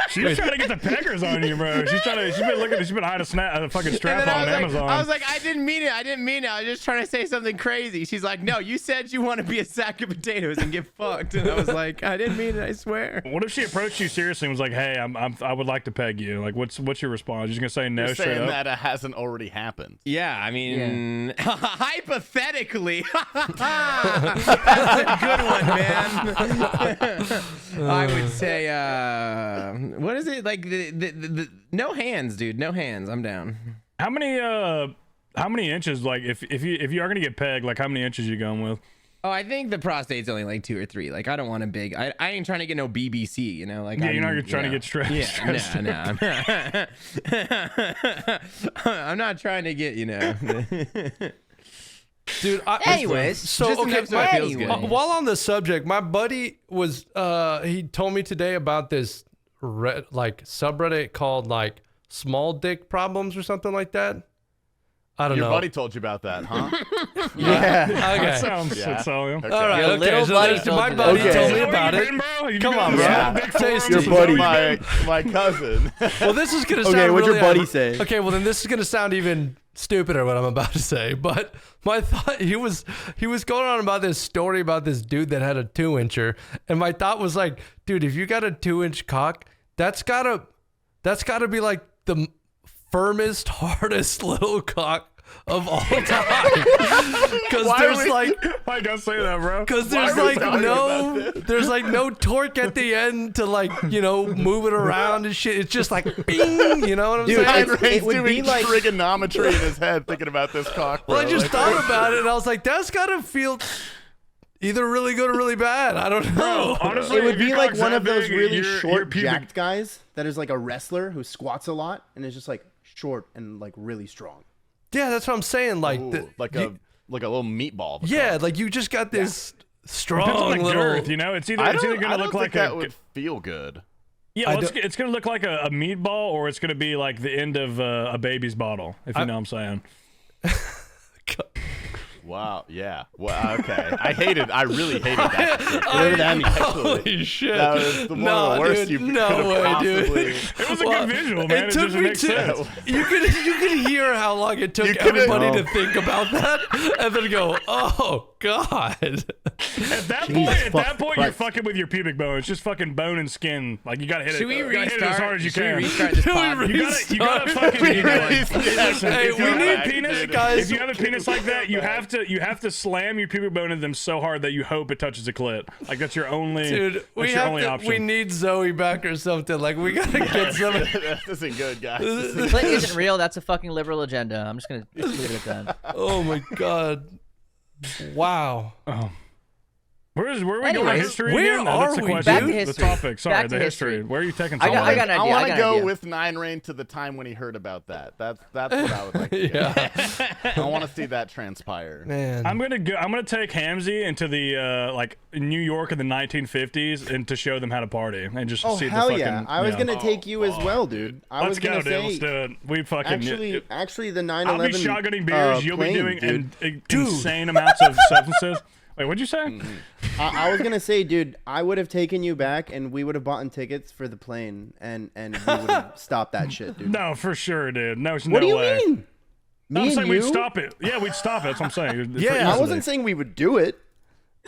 She's trying to get the peggers on you, bro. She's been hiding a fucking strap on Amazon. I was like, I didn't mean it. I was just trying to say something crazy. She's like, no, you said you want to be a sack of potatoes and get fucked. And I was like, I didn't mean it. I swear. What if she approached you seriously and was like, "Hey, I would like to peg you." Like, what's your response? You're just gonna say no You're straight saying up? that it hasn't already happened. Yeah, I mean, hypothetically, that's a good one, man. I would say, what is it like? The no hands, dude. No hands. I'm down. How many inches? Like, if you are gonna get pegged, like how many inches you going with? Oh, I think the prostate's only like 2 or 3. Like, I don't want a big. I ain't trying to get no BBC. You know, like Yeah, you're not trying to get stressed. Yeah, no. I'm not trying to get, you know. Dude, Anyways, so just okay, enough so it feels good. while on the subject, my buddy was he told me today about this subreddit called like small dick problems or something like that. I don't know. Your buddy told you about that, huh? Yeah. Okay. That sounds so. Okay. All right. Your Okay. little So buddy there's- told my you buddy that. told me Okay. about it. Come on, bro. Yeah. Tasty. Your buddy. my cousin. Well, this is gonna sound Okay, what'd your really buddy say? Okay, well then this is gonna sound even stupider what I'm about to say. But my thought he was going on about this story about this dude that had a 2-incher, and my thought was like, dude, if you got a 2-inch cock, that's gotta be like the firmest, hardest little cock of all time. Because there's like. I gotta say that, bro. Because Why there's are we like talking no, about this? there's like no torque at the end to like, you know, move it around and shit. It's just like bing, you know what I'm Dude, saying? it Ray's would doing be like- trigonometry in his head thinking about this cock. Well, I bro. just Like, thought about it and I was like, that's gotta feel either really good or really bad. I don't know. Honestly, It would if your be like cock's one that of those big, really your short, pubic- jacked guys that is like a wrestler who squats a lot and is just like short and like really strong. Yeah, that's what I'm saying. Like, ooh, like a little meatball. of a yeah, cock. like you just got this strong Depends on the little. girth, you know. It's either I it's either don't, gonna I don't look think like that a would feel good. yeah, well, it's gonna look like a meatball, or it's gonna be like the end of a baby's bottle, if you know what I'm saying. Wow. Yeah. Well, okay. I really hated that. Whatever that means. Holy shit! That was one of the worst dude, you no could have way, possibly. dude. It was a good visual, man. It took doesn't me make sense. You could hear how long it took You couldn't- everybody to think about that, and then go, "Oh God!" At that Jesus point, you're Christ. fucking with your pubic bone. It's just fucking bone and skin. Like you gotta hit Should we it. You gotta hit it as hard as you Should we can. restart this Should we pod? You gotta fucking. You gotta, listen, Hey, if you we have need a penis, guys- if you have a penis like that, you have to slam your pubic bone into them so hard that you hope it touches a clit. Like that's your only. Dude, that's we your have only to. option. We need Zoe back or something. Like we gotta get some. This isn't good, guys. This isn't Clit isn't real. That's a fucking liberal agenda. I'm just gonna leave it at that. Oh my God! Wow. Oh. Where are we going? Anyways, History where again? are That's the we, question. Back to The history. topic. Sorry, Back the to history. history. Where are you taking? I 3? someone? got an I idea. want I to got an go idea. with Nine Rain to the time when he heard about that. That's what I would like to do. Yeah. I want to see that transpire. Man. I'm gonna take Hamzy into the like New York in the 1950s and to show them how to party and just Oh see hell the fucking. yeah! I was gonna take you as well, dude. I Let's was go, gonna dude. Let's say do it. We fucking. actually the 9/11. I'll be shotgunning beers. You'll be plane, doing dude. insane amounts of substances. Wait, what'd you say? I was gonna say, dude, I would have taken you back, and we would have bought tickets for the plane, and we would have stopped that shit, dude. No, for sure, dude. No, what no do you way. mean? Me I'm and saying you? we'd stop it. Yeah, we'd stop it. That's what I'm saying. Yeah, I wasn't saying we would do it.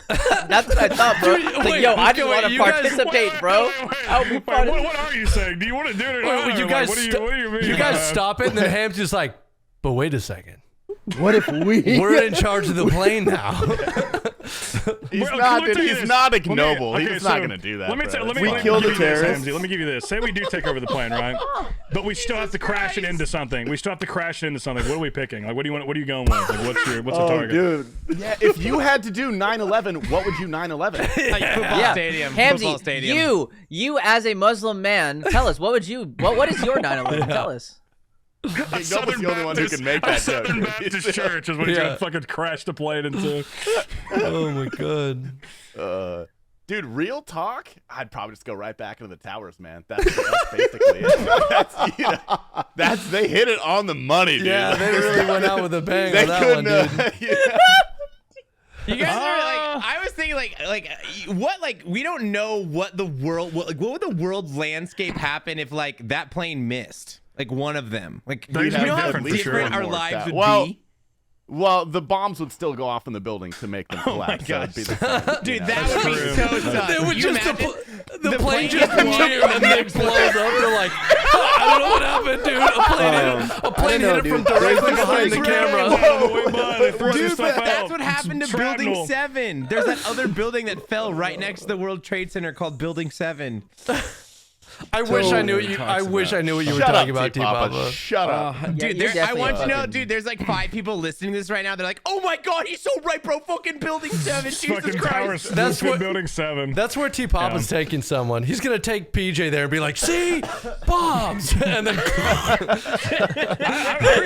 That's what I thought, bro. Like, wait, yo, I just wait, want to you guys- participate, bro. That would be fun. What are you saying? Do you want to do it or not? Wait, you Like, guys, what do you mean? you guys man? stop it, and then Ham's just like, but wait a second. What if we? We're in charge of the plane now. He's Well, not. let me tell you He's this. not Let me- ignoble. okay, He's so not gonna do that. Let me bro. tell. Let me That's We let fine. me killed give the you this, terrorists. Hamzy. Let me give you this. Say we do take over the plane, right? But we still have to crash it into something. We still have to crash it into something. What are we picking? Like, what do you want? What are you going with? Like, what's the Oh, target? dude. Yeah, if you had to do 9/11, what would you 9/11? Like football Yeah, stadium. Football Hamzy, stadium. you as a Muslim man, tell us what would you? What is your 9/11? Tell us. Nobody's the only one who can make that joke. Southern Baptist Church is what he's Yeah. gonna fucking crash the plane into. Oh my god. Dude, real talk, I'd probably just go right back into the towers, man. That's basically it. They hit it on the money, dude. Yeah, they really went out with a bang They on that one, couldn't. dude. Yeah. You guys are like, I was thinking what we don't know what the world, what would the world landscape happen if like that plane missed, like one of them, like They'd you have know how different for sure. different our More lives that- would well, be. Well, the bombs would still go off in the building to make them collapse. so it'd be the same, Dude, you know? that would be true. so tough. They would You just imagine- the plane plane just just flew and then blows up. They're like, oh, I don't know what happened, dude. A plane know, hit it from dude. directly behind the camera. Dude, that's what happened to Building 7. There's that other building that fell right next to the World Trade Center called Building 7. I wish I knew what you. I wish I knew what you were Shut talking up, about, T T-Papa. Papa. Shut up. Dude, you're there, I definitely want you to know, fucking- dude, there's like 5 people listening to this right now. They're like, oh my God, he's so right, bro. Fucking Building 7. Jesus Fucking towers. Christ. That's what- Building 7. That's where T Papa's taking someone. He's gonna take PJ there and be like, "See, bombs," and then I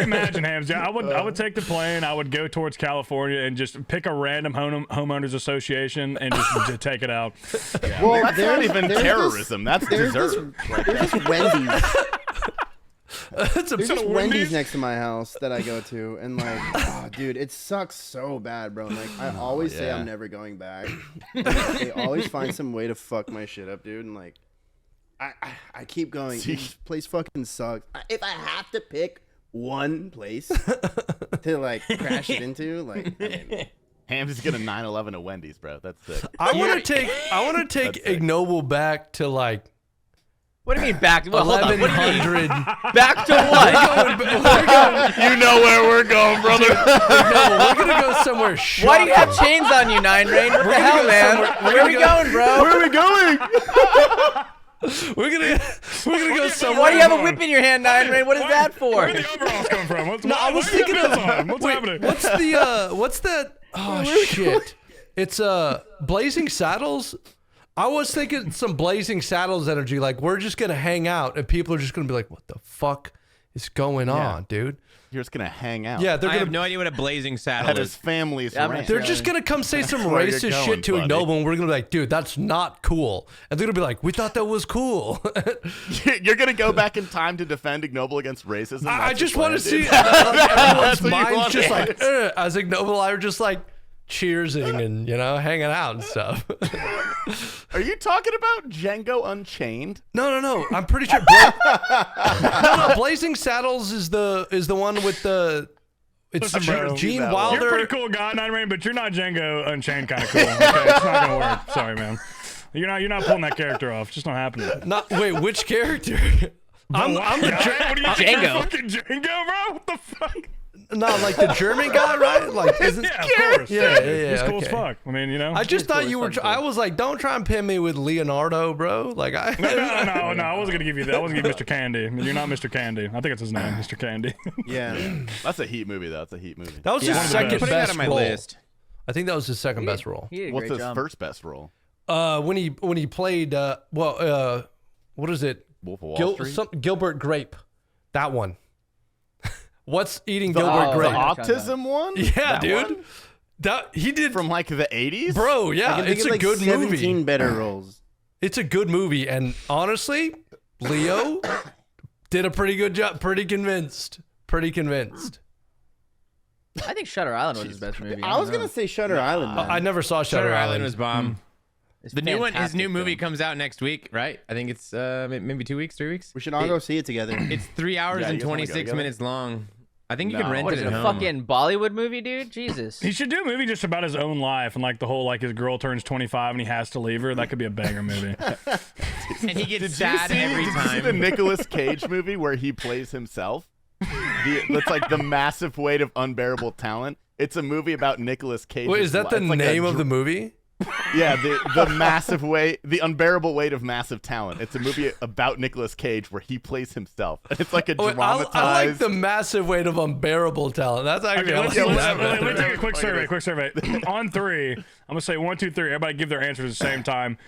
imagine Hamzy. I would take the plane. I would go towards California and just pick a random homeowners association and just take it out. Well, That's not even there's terrorism. That's There's this, dessert. there's this Wendy's. that's a There's this Wendy's? Wendy's next to my house that I go to, and like, oh, dude, it sucks so bad, bro. And, like, I always say yeah. I'm never going back. And, they always find some way to fuck my shit up, dude. And like, I keep going. This place fucking sucks. If I have to pick one place to like crash it into, like, I mean, Ham's gonna 9/11 at Wendy's, bro. That's sick. I want to take Ignoble back to like What do you mean back? Well, hold on. What do you mean 1100. back to what? You know where we're going, brother. We're gonna go somewhere. Why do you have shocking. chains on you, Nine Rain? What the hell, go man? somewhere- Where are we going, bro? Where are we going? We're gonna go somewhere. Why do you have a whip in your hand, Nine Rain? What is that for? Where the overalls come from? I was thinking of what's wait, happening. what's that? Oh shit! It's Blazing Saddles. I was thinking some Blazing Saddles energy. Like we're just gonna hang out, and people are just gonna be like, "What the fuck is going on, dude?" You're just gonna hang out. Yeah, they're I gonna. have no idea what a Blazing Saddle At his is. family's Yeah, I'm ranch. not They're just gonna come say some where you're racist going, shit to buddy. Ignoble, and we're gonna be like, "Dude, that's not cool." And they're gonna be like, "We thought that was cool." You're gonna go back in time to defend Ignoble against racism. I That's just your want to plan, see dude. everyone's what you minds want, just yeah. like as Ignoble. I were just like cheersing and hanging out and stuff. Are you talking about Django Unchained? No. I'm pretty sure. No. Blazing Saddles is the one with the. It's Listen, bro. Gene That one. Wilder. You're a pretty cool guy, Nine Rain, but you're not Django Unchained kind of cool. Okay, it's not gonna work. Sorry, man. You're not pulling that character off. It's just not happening. Wait, which character? I'm the What do you think, Django. you're fucking Django, bro? What the fuck? not like the German guy, right? Like, isn't Yeah, of course. Yeah. He's cool as okay. fuck. I mean, I just thought you were. I was like, don't try and pin me with Leonardo, bro. Like I. No. I wasn't gonna give you that. I wasn't gonna give you Mr. Candy. You're not Mr. Candy. I think it's his name, Mr. Candy. yeah. That's a Heat movie, though. That's a Heat movie. That was Yeah, his I'm second putting that best on my role. list. I think that was his second best role. He did a What's great his job. first best role? When he played what is it? Wolf of Wall Street. Gilbert Grape, that one. What's eating The Gilbert Grape? autism one? Yeah, That dude. one? That he did From like the 80s? bro. I Yeah, can think it's of a like good 17 movie. better roles. It's a good movie, and honestly, Leo did a pretty good job. Pretty convinced. I think Shutter Island was his best movie. I was gonna say Shutter Island. Man. I never saw Shutter Island was bomb. It's The new one, his fantastic new movie film. comes out next week, right? I think it's maybe 2 weeks, 3 weeks. We should all go see it together. It's 3 hours Yeah, and you guys wanna go 26 together? minutes long. I think you No. can rent What it is at it, a home. fucking Bollywood movie, dude? Jesus. He should do a movie just about his own life and like the whole like his girl turns 25 and he has to leave her. That could be a banger movie. And he gets Did sad every did you see the time. Nicolas Cage movie where he plays himself? That's like the massive weight of unbearable talent. It's a movie about Nicolas Cage. Wait, is that the name of the movie? Yeah, the massive weight, the unbearable weight of massive talent. It's a movie about Nicolas Cage where he plays himself. And it's like a Wait, dramatized. I like the massive weight of unbearable talent. That's actually. Okay, I let's, like let's, that let me better. take a quick survey. On 3, I'm gonna say 1, 2, 3. Everybody give their answers at the same time.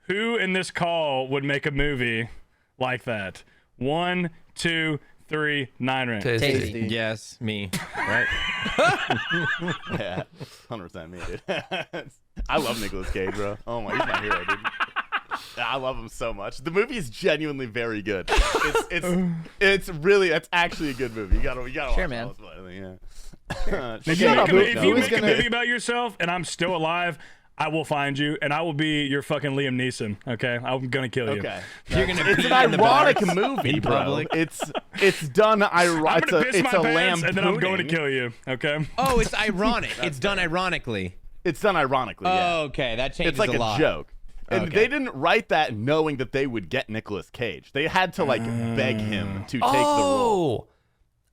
Who in this call would make a movie like that? 1, 2, 3. 9 Rain. Tasty. Yes, me. Right? Yeah, 100% me, dude. I love Nicolas Cage, bro. Oh my, he's my hero, dude. I love him so much. The movie is genuinely very good. It's actually a good movie. You gotta Sure, watch man. it. Yeah. If Shut up, you make, a, if you who's make a gonna- movie about yourself and I'm still alive, I will find you and I will be your fucking Liam Neeson. Okay, I'm gonna kill you. Okay. You're gonna It's pee an in the ironic box movie, in bro. public. It's done. I'm gonna piss It's my a pants and then I'm going to lampooning. kill you. Okay. Oh, it's ironic. It's done ironically. It's done ironically. Yeah. Oh, okay. That changes It's like a a lot. joke. And Okay. they didn't write that knowing that they would get Nicolas Cage. They had to like beg him to take the role. Oh,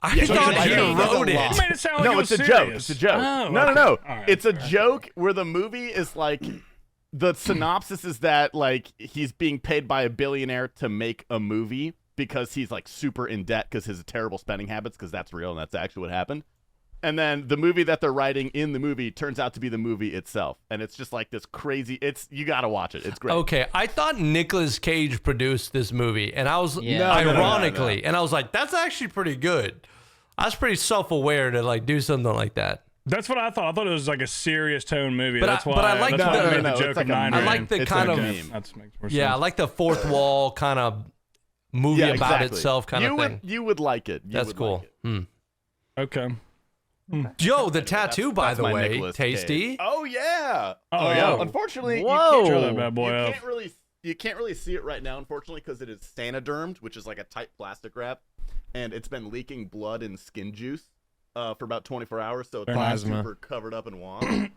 I Yeah, thought so he it's a wrote joke. it. You made it sound like No, it was it's a serious. joke. It's a joke. Oh, no, okay. no. All right. It's a joke where the movie is like the synopsis is that like he's being paid by a billionaire to make a movie because he's like super in debt because his terrible spending habits, because that's real and that's actually what happened. And then the movie that they're writing in the movie turns out to be the movie itself. And it's just like this crazy, you got to watch it. It's great. Okay, I thought Nicolas Cage produced this movie, and I was Yeah. No, no, no, no, ironically, no. and I was like, that's actually pretty good. I was pretty self-aware to like do something like that. That's what I thought. I thought it was like a serious tone movie. But that's I- why. but I like that's why the- I made No, the it's joke like of a 9 meme. I like the It's kind like of a meme. That makes more sense. yeah, I like the fourth wall kind of movie Yeah, about exactly. itself kind you of would, thing. You would like it. You That's would cool. Like it. Okay. Yo, the tattoo, by That's the my way, Nicolas tasty. Cage. Oh yeah. Oh, yeah. yeah. Unfortunately, Whoa. Show that bad boy you up. can't really see it right now, unfortunately, because it is Sanodermed, which is like a tight plastic wrap, and it's been leaking blood and skin juice for about 24 hours, so it's Plasma. super covered up and wand.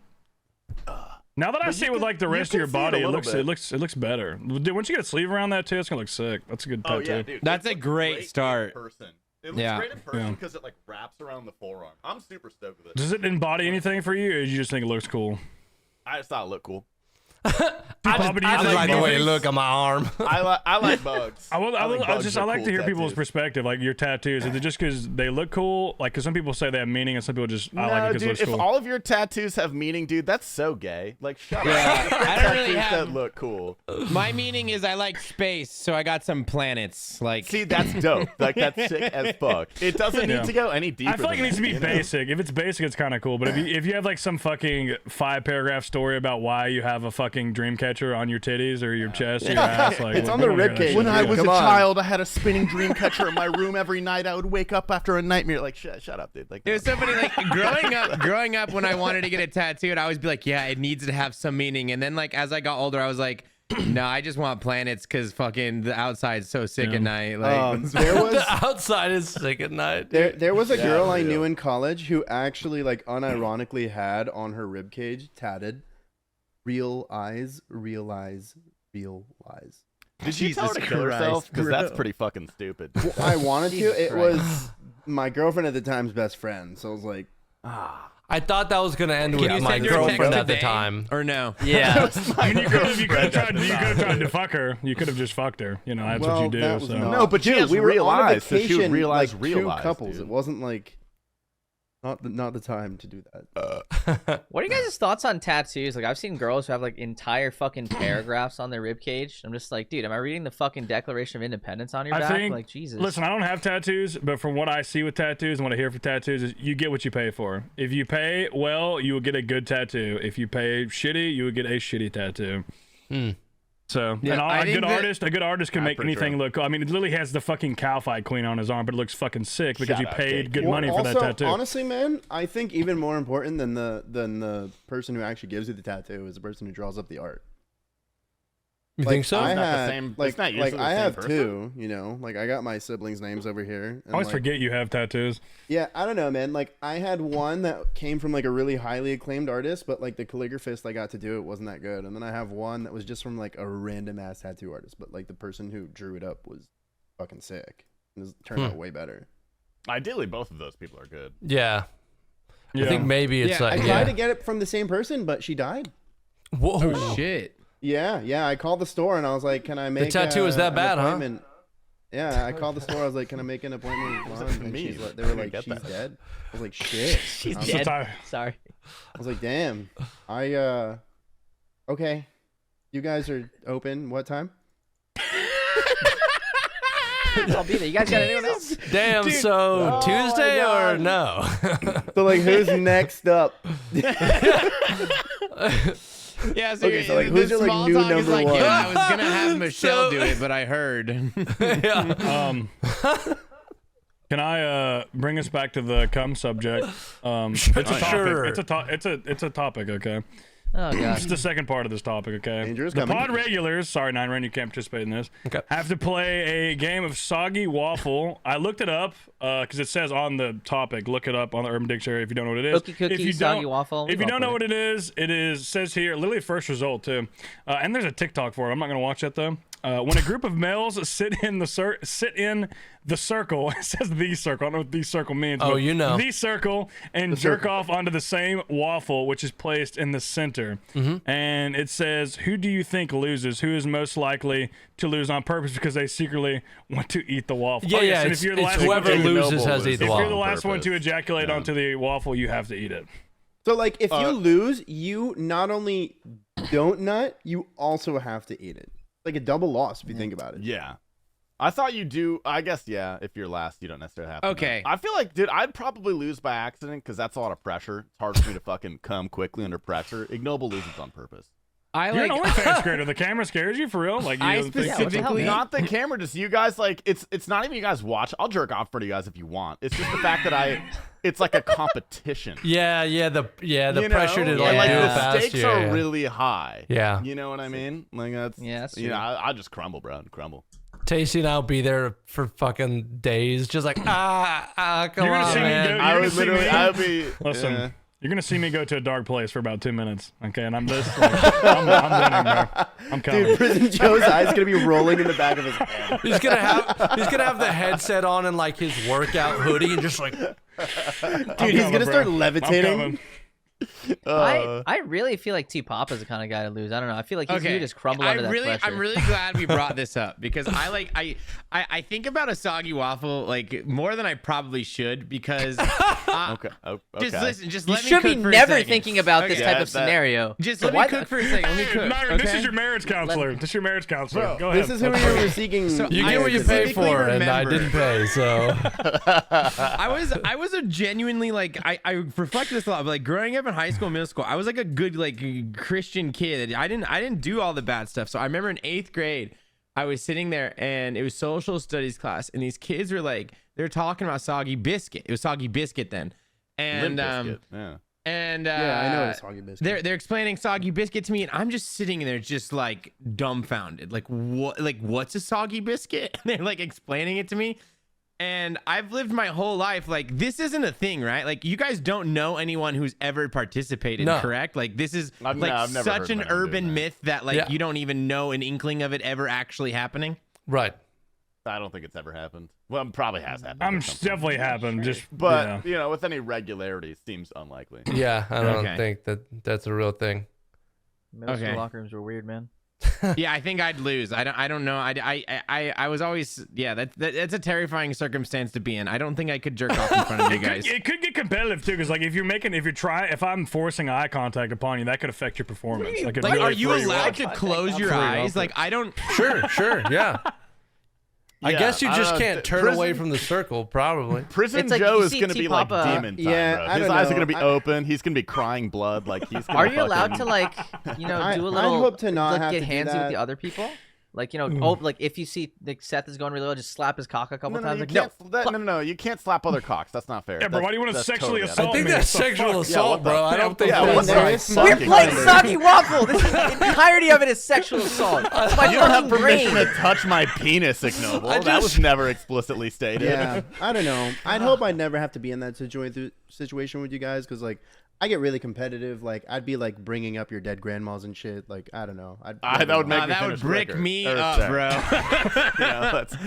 Now that I But see you it with can- like the you rest of can your see it body, a it little looks bit. it looks better. Dude, once you get a sleeve around that too, it's gonna look sick. That's a good Oh tattoo. yeah, dude. That's it a looks great in start. person. It looks Yeah. great in person Yeah. because it like wraps around the forearm. I'm super stoked with it. Does it embody anything for you, or you just think it looks cool? I just thought it looked cool. I Papa, do you just like like the way it bugs? look on my arm. I like bugs. I think bugs are like cool to hear people's tattoos. perspective, like your tattoos. Is it just because they look cool? Like, because some people say they have meaning, and some people just I like it No, because it dude, looks if cool. all of your tattoos have meaning, dude, that's so gay. Like, shut Yeah, up. Just get I don't really tattoos have- that look cool. My meaning is I like space, so I got some planets. Like, See, that's dope. Like, that's sick as fuck. It doesn't Yeah. need to go any deeper. I feel like it than needs to that, be you know? basic. If it's basic, it's kind of cool. But if you have like some fucking 5-paragraph story about why you have a fucking dream catcher on your titties or your chest or your ass, like It's on we the don't hear that ribcage. shit. When I was Come a on. child, I had a spinning dream catcher in my room every night. I would wake up after a nightmare. Like, shut up, dude. Like, it was so funny. Like growing up, when I wanted to get a tattoo, I'd always be like, "Yeah, it needs to have some meaning." And then, like, as I got older, I was like, "No, I just want planets because fucking the outside's so sick at night." Like, There was The outside is sick at night. there was a girl I real. knew in college who actually like unironically had on her ribcage tatted "Real eyes, realize, real lies." did you tell her to kill herself? Because that's pretty fucking stupid. I wanted to. Jesus It Christ. was my girlfriend at the time's best friend. So I was like, I thought that was gonna end Can you with my send her a text girlfriend at the today, time. or no? Yeah. I mean, you could have tried to fuck her. You could have just fucked her. You know, that's well, what you do. that was So. not. No, but she Dude, has we were real on a eyes, so she would vacation, realize like real two eyes, couples. dude. It wasn't like Not the time to do that. What are you guys' thoughts on tattoos? Like, I've seen girls who have like entire fucking paragraphs on their ribcage. I'm just like, dude, am I reading the fucking Declaration of Independence on your I back? think, Like, Jesus. Listen, I don't have tattoos, but from what I see with tattoos and what I hear for tattoos is you get what you pay for. If you pay well, you will get a good tattoo. If you pay shitty, you will get a shitty tattoo. So, Yeah, and I a think good artist can make pretty anything true. look cool. I mean, it literally has the fucking cow fight queen on his arm, but it looks fucking sick because Shout you out, paid Jake. good Well, money for that also, tattoo. honestly, man, I think even more important than the person who actually gives you the tattoo is the person who draws up the art. You Like, think so? I Isn't that the had, same- like, isn't that usually like the I same have person? two, you know, like I got my siblings' names over here. And I always like, forget you have tattoos. Yeah, I don't know, man. Like I had one that came from like a really highly acclaimed artist, but like the calligraphist I got to do it wasn't that good. And then I have one that was just from like a random ass tattoo artist, but like the person who drew it up was fucking sick. It turned out way better. Ideally, both of those people are good. Yeah. Yeah. I think maybe it's Yeah, I like tried to get it from the same person, but she died. Whoa. Shit. Yeah. I called the store and I was like, "Can I make tattoo is that an bad, huh? appointment?" Yeah, I called the store. I was like, "Can I make an appointment with Blonde?" And Me. she's like, they were I like, get "She's that. dead." I was like, "Shit." She's I was, dead. Sorry. Sorry. I was like, "Damn." Okay. You guys are open. What time? I'll be there. You guys got anyone else? Damn, so Tuesday or God. no? So like, who's next up? Yeah, so, Okay, so, like, the who's your, like, small new talk is number like, one? yeah, I was gonna have Michelle So- do it, but I heard. Yeah. Can I bring us back to the cum subject? It's a topic. Sure. It's a topic. Okay. Oh god. It's the second part of this topic, okay? Dangerous the coming. pod regulars, sorry, Nine Rain, you can't participate in this, Okay. have to play a game of Soggy Waffle. I looked it up because it says on the topic, look it up on the Urban Dictionary if you don't know what it is. Cookie, cookie, if you Soggy don't, Waffle, If we've you all don't know played what it is, says here, literally first result too. And there's a TikTok for it. I'm not going to watch that though. When a group of males sit in the circle, it says the circle. I don't know what the circle means. Oh, but you know. the circle and jerk off onto the same waffle, which is placed in the center. And it says, who do you think loses? Who is most likely to lose on purpose because they secretly want to eat the waffle? Yeah, Oh, yes, yeah. and It's, if you're the it's last one whoever to, loses has to eat If the if you're the waffle. last one to purpose. ejaculate Yeah. onto the waffle, you have to eat it. So like, if you lose, you not only don't nut, you also have to eat it. Like a double loss if you think about it. Yeah. I thought you do. I guess, yeah, if you're last, you don't necessarily have to. Okay. I feel like, dude, I'd probably lose by accident because that's a lot of pressure. It's hard for me to fucking come quickly under pressure. Ignoble loses on purpose. I You're like. an OnlyFans creator. The camera scares you for real? Like, you I don't think- specifically. Not the camera, just you guys. Like, it's not even you guys watch. I'll jerk off for you guys if you want. It's just the fact that it's like a competition. Yeah, the You know? pressure to And, like like do it the fast. stakes Yeah, are yeah. really high. Yeah. You know what I mean? Like that's that's you know, true. I just crumble, bro. Crumble. Tasty and I'll be there for fucking days, just like come You're gonna on, see me man. go- I You're would gonna see literally. me- I would be. Listen, yeah. you're gonna see me go to a dark place for about 2 minutes, okay? And I'm just, like, I'm winning, bro. I'm coming. Dude, Prison Joe's eyes gonna be rolling in the back of his head. He's gonna have the headset on and like his workout hoodie and just like Dude, he's coming, gonna start bro. I'm levitating. coming. I really feel like T Pop is the kind of guy to lose. I don't know. I feel like he's gonna just crumble under that pressure. I'm really glad we brought this up because I think about a soggy waffle like more than I probably should because Okay. just okay. listen, just You let me should cook be for a never second. thinking about this Okay. type Yeah, of that- scenario. Just So let me why cook the- for a second. Let me cook. Myron, this okay? is your marriage counselor. This is your marriage counselor. Go ahead. This is who you were seeking. So you I get what you pay specifically for, and I remember- didn't pay, so I was a genuinely like I reflected this a lot, but like growing up in high school, middle school, I was like a good like Christian kid. I didn't do all the bad stuff. So I remember in 8th grade, I was sitting there and it was social studies class, and these kids were like they're talking about Soggy Biscuit. It was Soggy Biscuit then, and Limp Bizkit, yeah. and Yeah, I know it's Soggy Biscuit. they're explaining Soggy Biscuit to me, and I'm just sitting there just like dumbfounded, like what's a Soggy Biscuit? And they're like explaining it to me. And I've lived my whole life like this isn't a thing, right? Like you guys don't know anyone who's ever participated, No. correct? Like this is I've like never heard such of an anyone doing urban that. myth that like Yeah. you don't even know an inkling of it ever actually happening. right. I don't think it's ever happened. Well, it probably has happened. I'm at some point. definitely happened. Just, But you know. with any regularity, it seems unlikely. Yeah, I don't Okay. think that's a real thing. Middle school Okay. locker rooms were weird, man. Yeah, I think I'd lose. I don't know. I was always that's a terrifying circumstance to be in. I don't think I could jerk off in front of you guys. It could get competitive too, because like if I'm forcing eye contact upon you, that could affect your performance. That could Like, really are you throw off. allowed to close your eyes? Like, I don't. Sure, yeah. I Yeah, guess you I just don't know, can't turn prison- away from the circle, probably. Prison It's like Joe you is see going to be like T-Papa- demon time, Yeah, bro. I His don't eyes are know. going to be I- open. He's going to be crying blood. Like he's. Gonna Are you allowed fucking- to like, do a I'd little, hope to not like have get to do handsy with that. the other people? Like, like if you see like Seth is going really well, just slap his cock a couple No, times. you Like, can't, no, you can't slap other cocks. That's not fair. Yeah, bro, why do you want to That's sexually totally assault I think me? that's What the sexual fuck? assault, what bro. the- I don't think Yeah, that's what's there that? is we're fucking playing kinda- Soggy Waffle. This is, the entirety of it is sexual assault. It's my You don't have fucking permission brain. to touch my penis, Ignoble. I That was just- never explicitly stated. Yeah, I don't know. I'd hope I'd never have to be in that situation with you guys, because like I get really competitive. Like I'd be like bringing up your dead grandmas and shit. Like I don't know. That would make me that would finish brick quicker. me Or up, sorry. bro. Yeah, that's-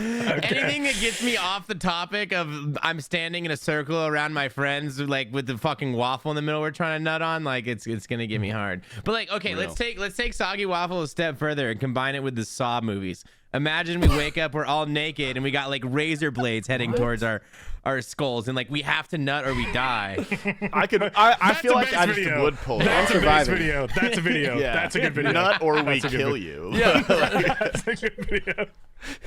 Anything that gets me off the topic of I'm standing in a circle around my friends, like with the fucking waffle in the middle we're trying to nut on, like it's gonna get me hard. But like, okay, let's take Soggy Waffle a step further and combine it with the Saw movies. Imagine we wake up, we're all naked, and we got like razor blades heading towards our skulls, and like we have to nut or we die. I That's feel a like base I just video. would pull it. That's a base surviving. video. That's a video. Yeah. That's a good video. Nut or we That's a good kill video. you. Yeah, That's a good video.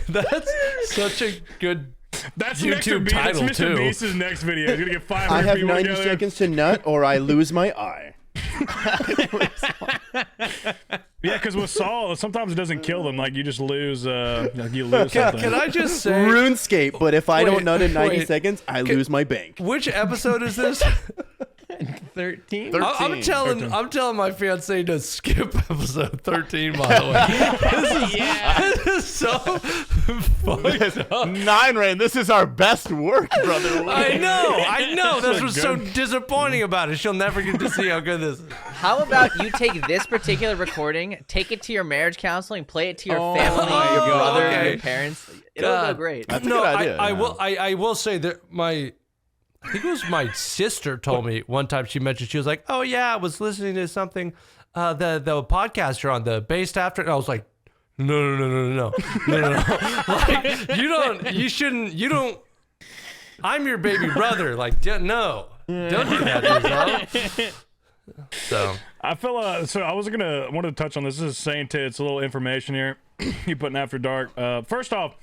that's such a good. That's YouTube Mr. title, That's too. Mr. Beast's next video. He's gonna get 500 I have people 90 together. seconds to nut, or I lose my eye. Yeah, because with Saul, sometimes it doesn't kill them. Like you just lose. You lose something. Can I just say, RuneScape, but if I Wait, don't nut in 90 wait. seconds, I lose my bank. which episode is this? 13. I'm telling my fiance to skip episode 13. By the way, this is so fucked up. Nine Rain, this is our best work, brother. I know. That's so what's so good. disappointing about it. She'll never get to see how good this is. How about you take this particular recording, take it to your marriage counseling, play it to your family, your my brother, God. your parents. It'll go God. great. That's a No, good idea. I yeah. will. I will say that I think it was my sister told me one time. She mentioned, she was like, "Oh yeah, I was listening to something, the podcast you're on, the Based After." And I was like, No. Like you shouldn't. I'm your baby brother. Like no, don't do that to yourself. So I feel so I wanted to touch on this. This is Saint Tits, a little information here. You putting After Dark. First off,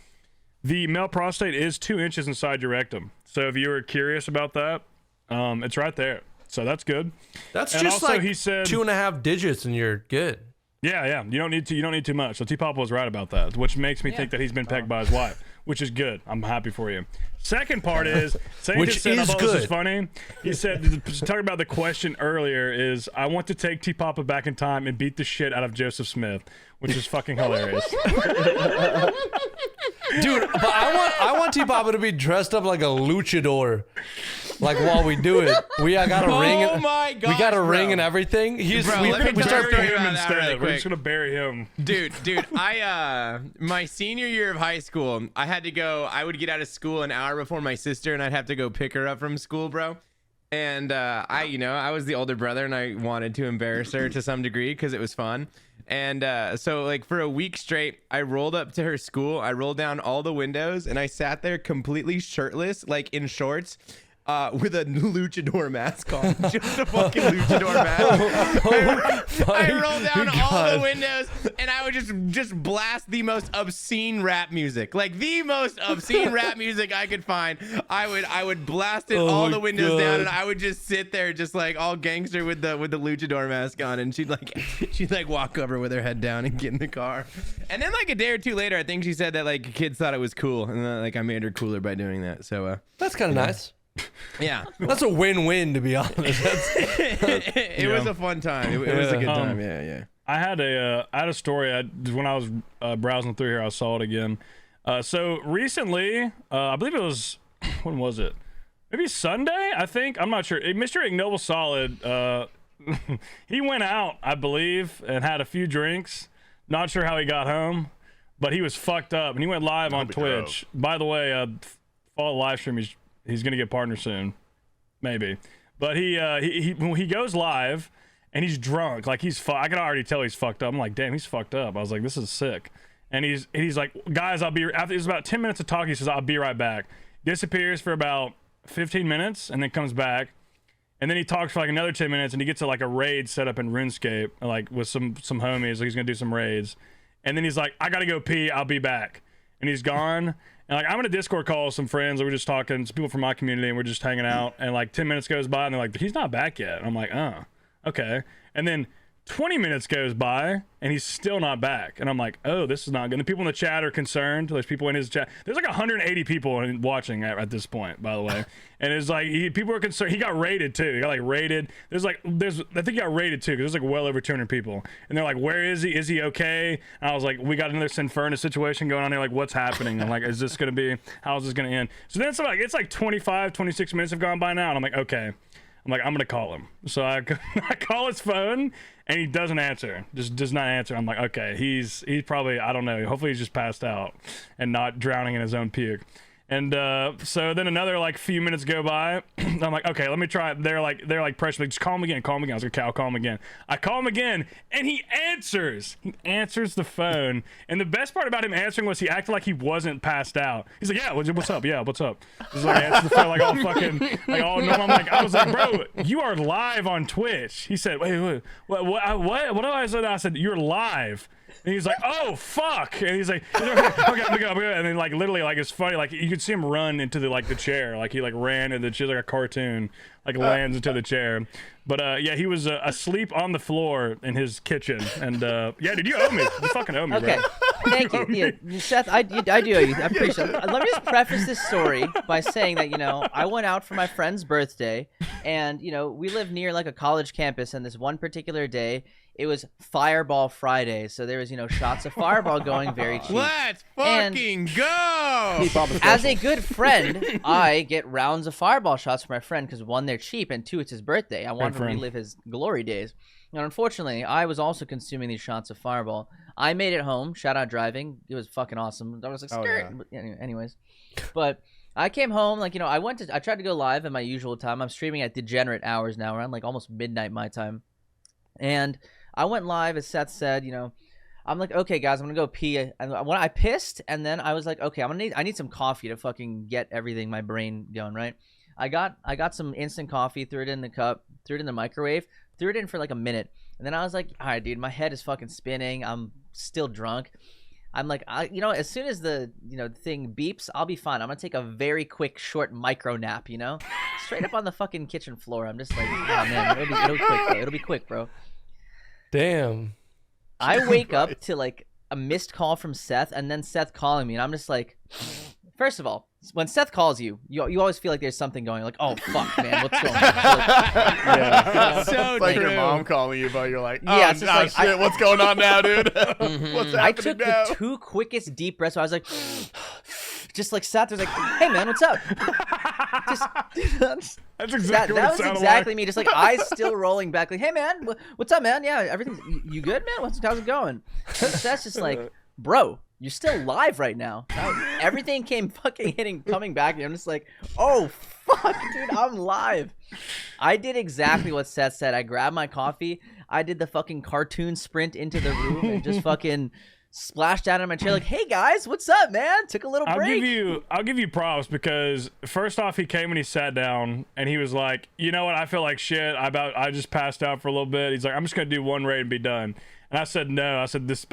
the male prostate is 2 inches inside your rectum. So if you were curious about that, it's right there. So that's good. that's And just also like he said- 2.5 digits and you're good. Yeah. You don't need too much. So T-Papa was right about that, which makes me think that he's been pegged by his wife, which is good. I'm happy for you. Second part is, Saint Which just said, I is thought this was good. funny. He said, talking about the question earlier is, I want to take T-Papa back in time and beat the shit out of Joseph Smith, which is fucking hilarious. Dude, but I want T-Papa to be dressed up like a luchador. Like while we do it, we got a ring. Oh my We got a gosh, ring bro. and everything. Bro, We let me start bury him about that instead. really We're just quick. gonna bury him. Dude, I my senior year of high school, I had to go. I would get out of school an hour before my sister, and I'd have to go pick her up from school, bro. And I was the older brother, and I wanted to embarrass her to some degree because it was fun. And so, like, for a week straight, I rolled up to her school. I rolled down all the windows, and I sat there completely shirtless, like in shorts. With a luchador mask on, just a fucking luchador mask. I rolled down all the windows, and I would just blast the most obscene rap music, like the most obscene rap music I could find. I would blast it all the windows down, and I would just sit there, just like all gangster with the luchador mask on, and she'd like walk over with her head down and get in the car. And then like a day or two later, I think she said that like kids thought it was cool, and like I made her cooler by doing that. So That's kind of nice. yeah. That's a win-win, to be honest. It was a fun time. It was a good time. Yeah. I had a story. When I was browsing through here, I saw it again. So recently, I believe it was, when was it? Maybe Sunday, I think. I'm not sure. Mr. Ignoble Solid, he went out, I believe, and had a few drinks. Not sure how he got home, but he was fucked up, and he went live on Twitch. By the way, follow the live stream. He's gonna get partner soon, maybe. But he goes live, and he's drunk. Like I could already tell he's fucked up. I'm like, damn, he's fucked up. I was like, this is sick. And he's like, guys, after it's about 10 minutes of talking, he says, I'll be right back. Disappears for about 15 minutes and then comes back. And then he talks for like another 10 minutes and he gets to like a raid set up in RuneScape, like with some homies. Like he's gonna do some raids. And then he's like, I gotta go pee, I'll be back. And he's gone. And like I'm in a Discord call with some friends, and we're just talking, some people from my community, and we're just hanging out. And like 10 minutes goes by and they're like, he's not back yet. And I'm like, oh, okay. And then 20 minutes goes by and he's still not back. And I'm like, oh, this is not good. And the people in the chat are concerned. There's people in his chat. There's like 180 people watching at this point, by the way. And it's like, people are concerned. He got raided too. He got like raided. I think he got raided too, because there's like well over 200 people. And they're like, where is he? Is he okay? And I was like, we got another Sinferna situation going on here. Like, what's happening? I'm like, is this going to be, how is this going to end? So then it's like 25, 26 minutes have gone by now. And I'm like, okay. I'm like, I'm going to call him. So I call his phone and he doesn't answer. Just does not answer. I'm like, okay, he's probably, I don't know. Hopefully he's just passed out and not drowning in his own puke. And so then another like few minutes go by. I'm like, okay, let me try it. They're like pressuring me, just call him again. I was like, okay, I'll call him again. I call him again and he answers. He answers the phone. And the best part about him answering was he acted like he wasn't passed out. He's like, yeah, what's up? Yeah, what's up? He's like, answers the phone like all fucking, like all normal. I was like, bro, you are live on Twitch. He said, wait, what do I say? I said, you're live. And he's like, oh fuck, and he's like, okay, I'm gonna go. And then like literally, like it's funny, like you could see him run into the chair, like he like ran into the chair like a cartoon, like lands into the chair. But yeah, he was asleep on the floor in his kitchen, and yeah, dude, you owe me. You fucking owe me, Okay, bro. thank you. Yeah, Seth, I do owe you. I appreciate it. Let me just preface this story by saying that, I went out for my friend's birthday, and, we live near like a college campus, and this one particular day, it was Fireball Friday, so there was, shots of Fireball going very cheap. Let's fucking go! As a good friend, I get rounds of Fireball shots for my friend because, one, they're cheap, and two, it's his birthday. I want him to relive his glory days. And unfortunately, I was also consuming these shots of Fireball. I made it home. Shout out driving. It was fucking awesome. I was like, skirt. Oh, yeah. Anyways. But I came home, like, I tried to go live at my usual time. I'm streaming at degenerate hours now, around like almost midnight my time. And I went live, as Seth said, I'm like, okay, guys, I'm gonna go pee. And when I pissed, and then I was like, okay, I need some coffee to fucking get everything, my brain going, right? I got some instant coffee, threw it in the cup, threw it in the microwave, threw it in for like a minute, and then I was like, all right, dude, my head is fucking spinning. I'm still drunk. I'm like, as soon as the thing beeps, I'll be fine. I'm gonna take a very quick, short micro nap, straight up on the fucking kitchen floor. I'm just like, oh man, it'll be quick, bro. It'll be quick, bro. Damn. I wake up to like a missed call from Seth, and then Seth calling me, and I'm just like, first of all, when Seth calls you always feel like there's something going on. Like, oh fuck, man, what's going on? Yeah, So it's like true. your mom calling you, but you're like, oh, Yeah, it's just like, shit, what's going on now, dude? What's happening I took now? the two quickest deep breaths. So I was like, just like sat there, like, hey man, what's up? That's exactly that what was it sounded exactly like. me, just like eyes still rolling back, like, hey man, what's up, man? Yeah, everything, you good, man? How's it going? That's just like, bro, you're still live right now. Everything came fucking coming back. I'm just like, oh fuck, dude, I'm live. I did exactly what Seth said. I grabbed my coffee. I did the fucking cartoon sprint into the room and just fucking splashed down in my chair like, hey guys, what's up, man? Took a little break. I'll give you props, because first off, he came and he sat down and he was like, you know what, I feel like shit. I just passed out for a little bit. He's like, I'm just gonna do one raid and be done. And I said no. I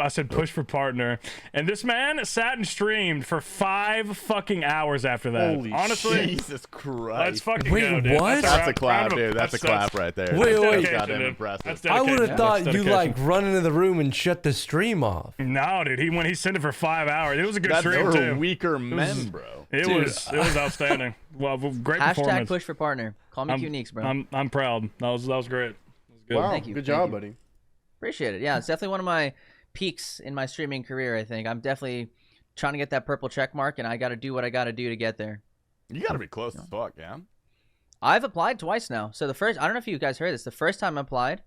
said push for partner. And this man sat and streamed for 5 fucking hours after that. Holy honestly, Jesus Christ. let's fucking Wait, go, dude. what? That's a clap, dude. That's a clap right there. Wait, That's wait. goddamn impressive. That's I would have dedication. thought That's you like run into the room and shut the stream off. No, dude. He sent it for 5 hours. It was a good That's stream a too. weaker men, bro. It was outstanding. Well, great Hashtag performance. push for partner. Call me Q-Neeks, bro. I'm proud. That was great. That was good. Wow, Thank you, good thank job, you. buddy. Appreciate it. Yeah, it's definitely one of my peaks in my streaming career, I think. I'm definitely trying to get that purple check mark, and I got to do what I got to do to get there. You gotta be close as fuck, yeah. I've applied twice now. So I don't know if you guys heard this. The first time I applied,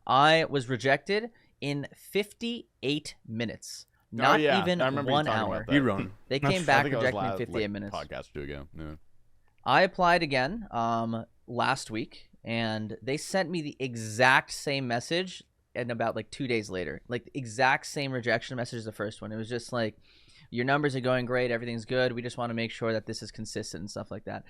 I was rejected in 58 minutes. Not I even remember you 1 talking hour. about that. You run. They That's- came I back think it was rejecting me in last, 58 minutes. Podcast or two ago. Yeah. I applied again last week, and they sent me the exact same message, and about like 2 days later, like the exact same rejection message as the first one. It was just like, your numbers are going great, everything's good. We just want to make sure that this is consistent and stuff like that.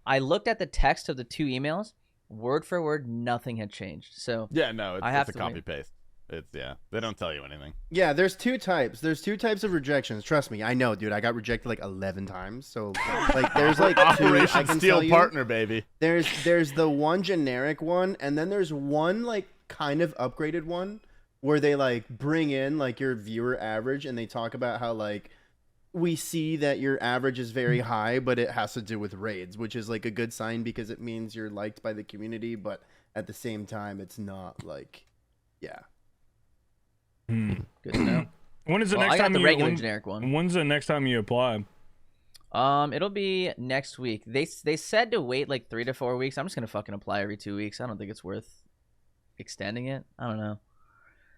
I looked at the text of the 2 emails, word for word, nothing had changed. So Yeah, no, I have it's a to copy wait. paste. It's they don't tell you anything. Yeah, there's 2 types. There's 2 types of rejections. Trust me, I know, dude. I got rejected like 11 times. So like, there's like 2 I Operation can Steel tell you. Partner, baby. There's the one generic one, and then there's one like kind of upgraded one where they like bring in like your viewer average, and they talk about how like we see that your average is very high, but it has to do with raids, which is like a good sign because it means you're liked by the community, but at the same time, it's not like, yeah. good to know. When is the Well, next I got time the you regular generic one. When's the next time you apply? It'll be next week. They said to wait like 3 to 4 weeks. I'm just gonna fucking apply every 2 weeks. I don't think it's worth extending it. I don't know.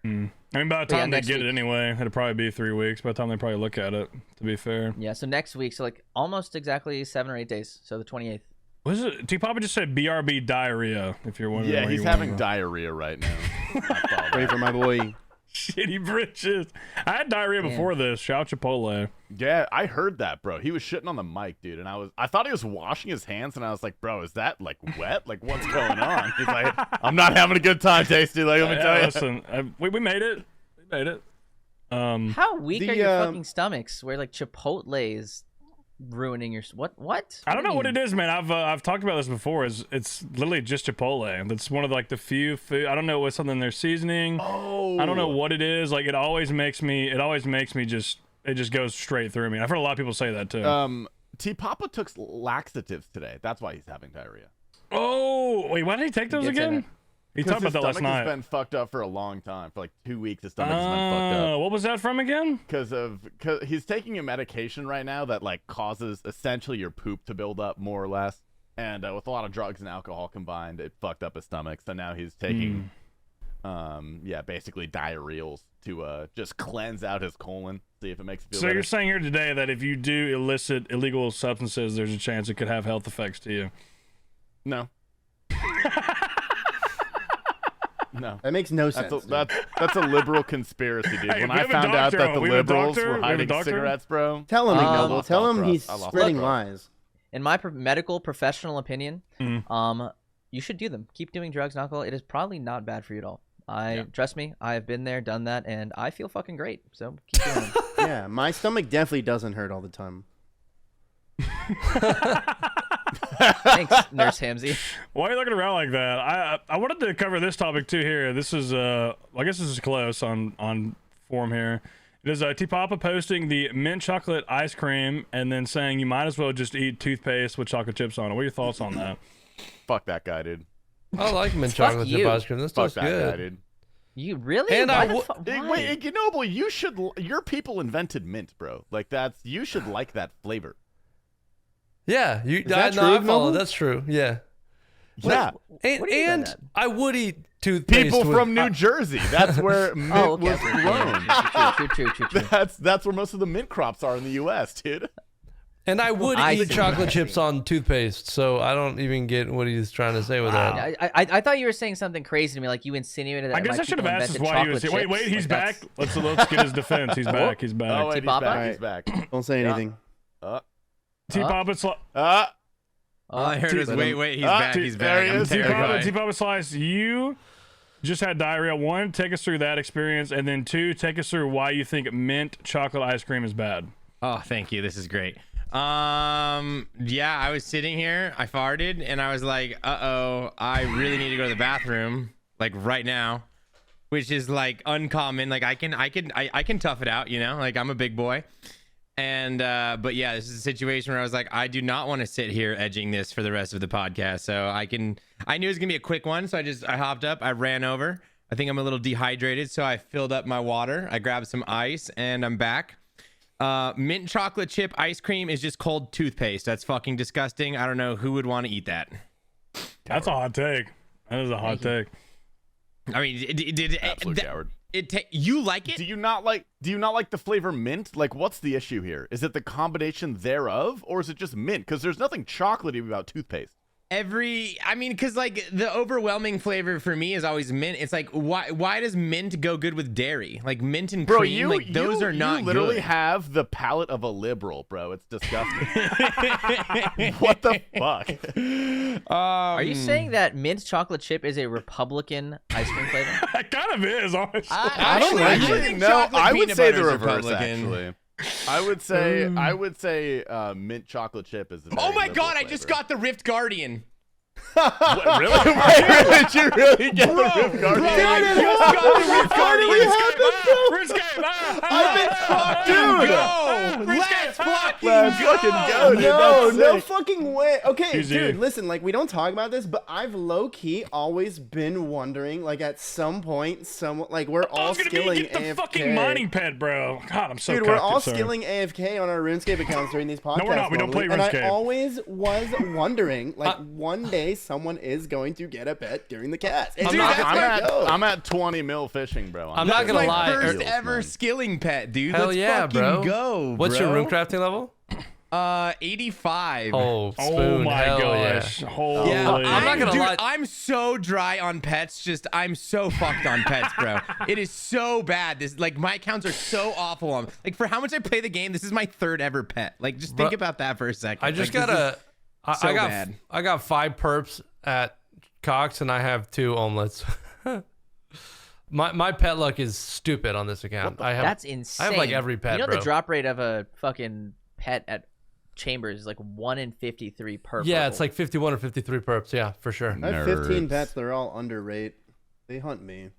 I mean, by the But yeah, time they next get week. it anyway, it'll probably be 3 weeks. By the time they probably look at it, to be fair. Yeah, so next week, so like almost exactly 7 or 8 days. So the 28th. Was it? T Papa just said BRB diarrhea. If you're wondering, Yeah, where he's you having wanna go. diarrhea right now. I saw Pray that. for my boy. Shitty britches. I had diarrhea before this. Shout Chipotle. Yeah, I heard that, bro. He was shitting on the mic, dude, and I thought he was washing his hands, and I was like, bro, is that like wet? Like, what's going on? He's like, I'm not having a good time, Tasty. Like, let me tell you. Listen, we made it. We made it. How weak The, are your fucking stomachs? Where like Chipotle is ruining your what? I don't know what it is, man. I've talked about this before. It's literally just Chipotle. That's one of like the few food. I don't know what's something they're seasoning. Oh, I don't know what it is. Like it always makes me just it just goes straight through me. I've heard a lot of people say that too. T Papa took laxatives today. That's why he's having diarrhea. Oh wait, why did he take those did say again? that. He talked about that last stomach has night. been fucked up for a long time. For like 2 weeks, his stomach has been fucked up. What was that from again? Because he's taking a medication right now that like causes essentially your poop to build up more or less, and with a lot of drugs and alcohol combined, it fucked up his stomach. So now he's taking, basically diarrheals to just cleanse out his colon, see if it makes it feel So better. you're saying here today that if you do illicit illegal substances, there's a chance it could have health effects to you. No. No. That makes no sense. That's a liberal conspiracy, dude. Hey, when we I have a found out doctor that on. the We have a liberals doctor? were We have a hiding doctor? cigarettes, bro. Tell him, I Ignoble. lost Tell all him trust. he's I lost all spreading trust. lies. In my medical professional opinion, Mm-hmm. you should do them. Keep doing drugs and alcohol. It is probably not bad for you at all. Trust me, I have been there, done that, and I feel fucking great. So keep doing them. Yeah, my stomach definitely doesn't hurt all the time. Thanks, Nurse Hamzy. Why are you looking around like that? I wanted to cover this topic too here. This is I guess this is close on forum here. It is T Papa posting the mint chocolate ice cream and then saying you might as well just eat toothpaste with chocolate chips on it. What are your thoughts on that? Fuck that guy, dude. I like mint Fuck chocolate chip you. ice cream. That Fuck stuff's that guy, good. dude. You really? And Why I the w- fu- Hey, why? wait, Ignoble, your people invented mint, bro. Like you should like that flavor. Yeah, that no, true, I follow. Ignoble? That's true. Yeah. Yeah. And, What do you mean by and that? I would eat toothpaste. People with- from New Jersey. That's where mint Oh, okay. was okay, grown. yeah, true. That's where most of the mint crops are in the U.S., dude. And I would I eat see. chocolate chips on toothpaste, so I don't even get what he's trying to say with that. I thought you were saying something crazy to me, like you insinuated that. I guess my I should have people asked invented why he was here. chocolate Wait, chips. he's Like, back. that's- Let's get his defense. He's back. He's Oh, back. wait, he's T-Papa? back. He's back. Don't say anything. T Papa All I heard was, wait, he's Ah, back, he's there back. he I'm is. terrified. T Papa Slice, you just had diarrhea. 1, take us through that experience, and then 2, take us through why you think mint chocolate ice cream is bad. Oh, thank you. This is great. Yeah, I was sitting here, I farted, and I was like, uh-oh, I really need to go to the bathroom, like right now, which is like uncommon. Like I can tough it out, you know, like I'm a big boy. And but yeah, this is a situation where I was like, I do not want to sit here edging this for the rest of the podcast. So I knew it was gonna be a quick one, so I hopped up, I ran over. I think I'm a little dehydrated, so I filled up my water, I grabbed some ice, and I'm back. Mint chocolate chip ice cream is just cold toothpaste. That's fucking disgusting. I don't know who would want to eat that. That's a hot take. That is a hot take. I mean, Absolute coward. You like it? Do you not like the flavor mint? Like, what's the issue here? Is it the combination thereof, or is it just mint? Because there's nothing chocolatey about toothpaste. I mean, because like the overwhelming flavor for me is always mint. It's like, why does mint go good with dairy? Like mint and cream, like those are not You literally good. have the palate of a liberal, bro. It's disgusting. What the fuck? Are you saying that mint chocolate chip is a Republican ice cream flavor? It kind of is, honestly. I don't like actually it. think No, chocolate I would peanut say butter the is reverse. Republican. Actually, I would say mint chocolate chip is. A Oh very my liberal god! I just flavor. got the Rift Guardian. What, really? Did you really get the Rift Guardian? I just got the Rift Guardian. Let's Fucking go, dude. No, That's no sick. fucking way. Okay, GG. dude, listen, like we don't talk about this, but I've low key always been wondering, like at some point, like we're I all was gonna be skilling get the AFK. fucking mining pet, bro. God, I'm so Dude, cucked, we're all sorry. skilling AFK on our RuneScape accounts during these podcasts. we're not. We don't play normally, RuneScape. And I always was wondering, like, one day someone is going to get a pet during the cast. And I'm dude, not- that's where it goes. I'm at 20 mil fishing, bro. I'm not That's gonna my lie. first Reels, ever man. skilling pet, dude. Hell Let's yeah, fucking bro. go. What's bro. your rune crafting level? 85. Oh, Oh spoon. my hell gosh. Yeah. Holy. Yeah, I'm not gonna dude, lie. I'm so dry on pets. I'm so fucked on pets, bro. It is so bad. This like my accounts are so awful. Like for how much I play the game, this is my third ever pet. Like just think Bro, about that for a second. I just Like, this gotta. so I got. bad. I got 5 perps at Cox, and I have 2 omelets. my pet luck is stupid on this account. I have. That's insane. I have like every pet, You know bro. the drop rate of a fucking pet at Chambers is like 1 in 53 per. Yeah, purple. it's like 51 or 53 perps. Yeah, for sure. I have 15 Nerds. pets. They're all underrate. They hunt me.